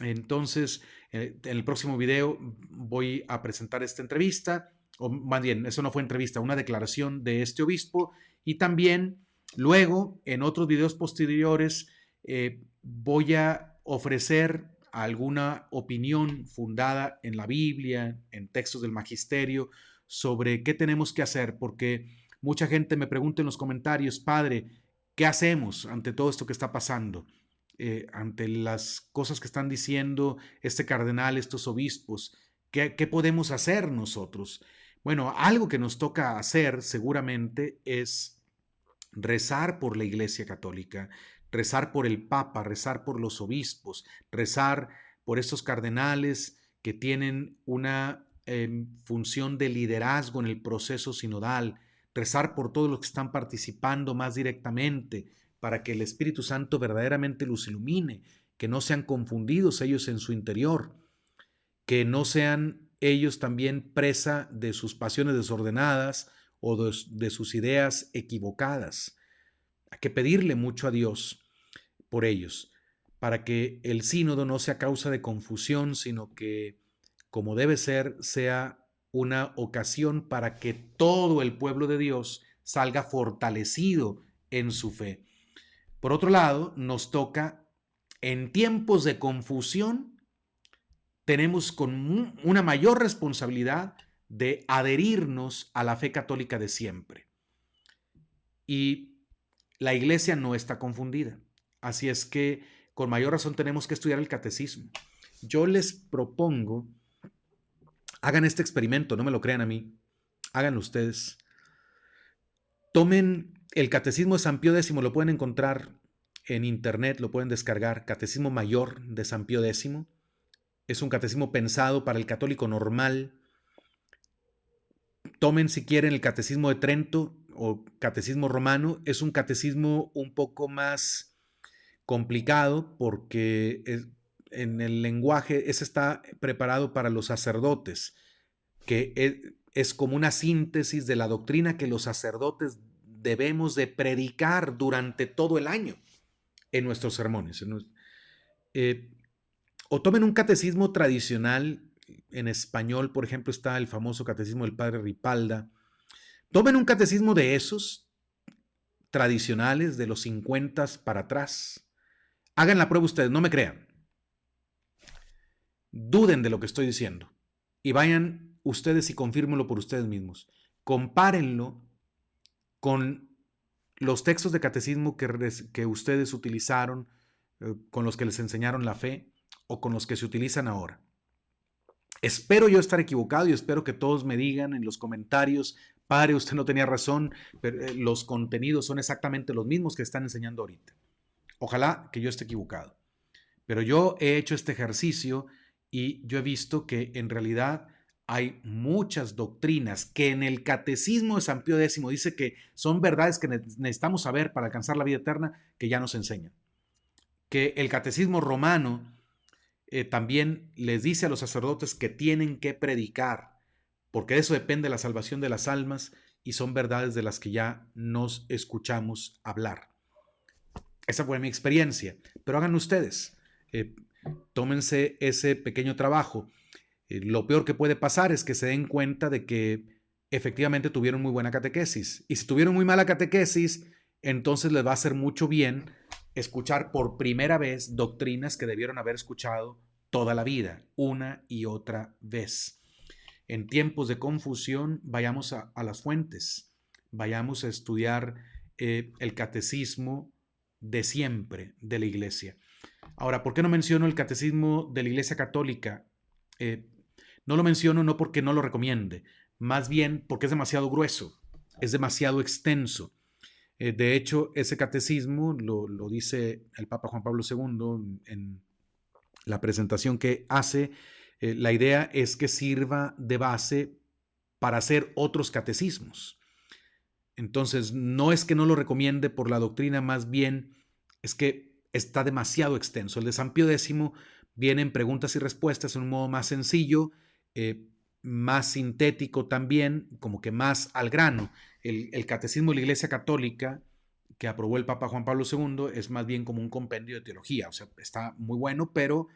Entonces, en el próximo video voy a presentar esta entrevista, o más bien, eso no fue entrevista, una declaración de este obispo, y también luego, en otros videos posteriores, voy a ofrecer alguna opinión fundada en la Biblia, en textos del magisterio, sobre qué tenemos que hacer, porque mucha gente me pregunta en los comentarios: padre, ¿qué hacemos ante todo esto que está pasando? Ante las cosas que están diciendo este cardenal, estos obispos, ¿qué podemos hacer nosotros? Bueno, algo que nos toca hacer seguramente es rezar por la Iglesia Católica, rezar por el Papa, rezar por los obispos, rezar por estos cardenales que tienen una función de liderazgo en el proceso sinodal, rezar por todos los que están participando más directamente, para que el Espíritu Santo verdaderamente los ilumine, que no sean confundidos ellos en su interior, que no sean ellos también presa de sus pasiones desordenadas o de sus ideas equivocadas. Hay que pedirle mucho a Dios por ellos, para que el sínodo no sea causa de confusión, sino que, como debe ser, sea una ocasión para que todo el pueblo de Dios salga fortalecido en su fe. Por otro lado, nos toca, en tiempos de confusión, tenemos con una mayor responsabilidad de adherirnos a la fe católica de siempre. Y la iglesia no está confundida. Así es que con mayor razón tenemos que estudiar el catecismo. Yo les propongo, hagan este experimento, no me lo crean a mí, háganlo ustedes. Tomen el Catecismo de San Pío X, lo pueden encontrar en internet, lo pueden descargar, Catecismo Mayor de San Pío X. Es un catecismo pensado para el católico normal. Tomen si quieren el Catecismo de Trento o Catecismo Romano. Es un catecismo un poco más complicado porque en el lenguaje ese está preparado para los sacerdotes, que es como una síntesis de la doctrina que los sacerdotes debemos de predicar durante todo el año en nuestros sermones. O tomen un catecismo tradicional. En español, por ejemplo, está el famoso catecismo del padre Ripalda. Tomen un catecismo de esos tradicionales de los 50 para atrás. Hagan la prueba ustedes, no me crean. Duden de lo que estoy diciendo y vayan ustedes y confírmenlo por ustedes mismos. Compárenlo con los textos de catecismo que ustedes utilizaron, con los que les enseñaron la fe o con los que se utilizan ahora. Espero yo estar equivocado y espero que todos me digan en los comentarios, padre, usted no tenía razón, pero los contenidos son exactamente los mismos que están enseñando ahorita. Ojalá que yo esté equivocado. Pero yo he hecho este ejercicio y yo he visto que en realidad hay muchas doctrinas que en el Catecismo de San Pío X dice que son verdades que necesitamos saber para alcanzar la vida eterna, que ya nos enseñan. Que el Catecismo Romano también les dice a los sacerdotes que tienen que predicar, porque de eso depende la salvación de las almas y son verdades de las que ya nos escuchamos hablar. Esa fue mi experiencia, pero hagan ustedes. Tómense ese pequeño trabajo. Lo peor que puede pasar es que se den cuenta de que efectivamente tuvieron muy buena catequesis. Y si tuvieron muy mala catequesis, entonces les va a hacer mucho bien escuchar por primera vez doctrinas que debieron haber escuchado toda la vida, una y otra vez. En tiempos de confusión, vayamos a las fuentes, vayamos a estudiar el catecismo de siempre de la Iglesia. Ahora, ¿por qué no menciono el catecismo de la Iglesia Católica? No lo menciono no porque no lo recomiende, más bien porque es demasiado grueso, es demasiado extenso. De hecho, ese catecismo lo dice el Papa Juan Pablo II en la presentación que hace. La idea es que sirva de base para hacer otros catecismos. Entonces, no es que no lo recomiende por la doctrina, más bien es que está demasiado extenso. El de San Pío X vienen preguntas y respuestas en un modo más sencillo, más sintético también, como que más al grano. El Catecismo de la Iglesia Católica que aprobó el Papa Juan Pablo II es más bien como un compendio de teología. O sea, está muy bueno, pero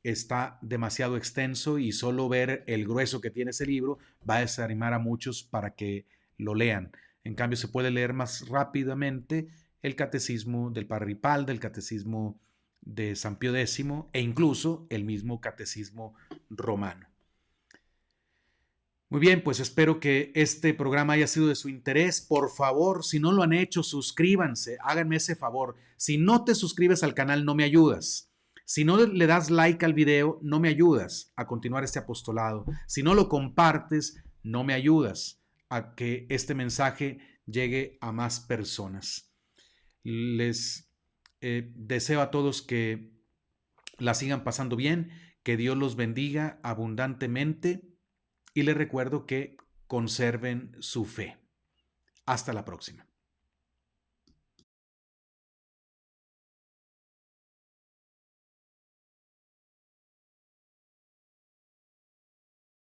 está demasiado extenso y solo ver el grueso que tiene ese libro va a desanimar a muchos para que lo lean. En cambio, se puede leer más rápidamente el catecismo del Padre Ripalda, el catecismo de San Pío X e incluso el mismo catecismo romano. Muy bien, pues espero que este programa haya sido de su interés. Por favor, si no lo han hecho, suscríbanse, háganme ese favor. Si no te suscribes al canal, no me ayudas. Si no le das like al video, no me ayudas a continuar este apostolado. Si no lo compartes, no me ayudas a que este mensaje llegue a más personas. Les deseo a todos que la sigan pasando bien, que Dios los bendiga abundantemente y les recuerdo que conserven su fe. Hasta la próxima.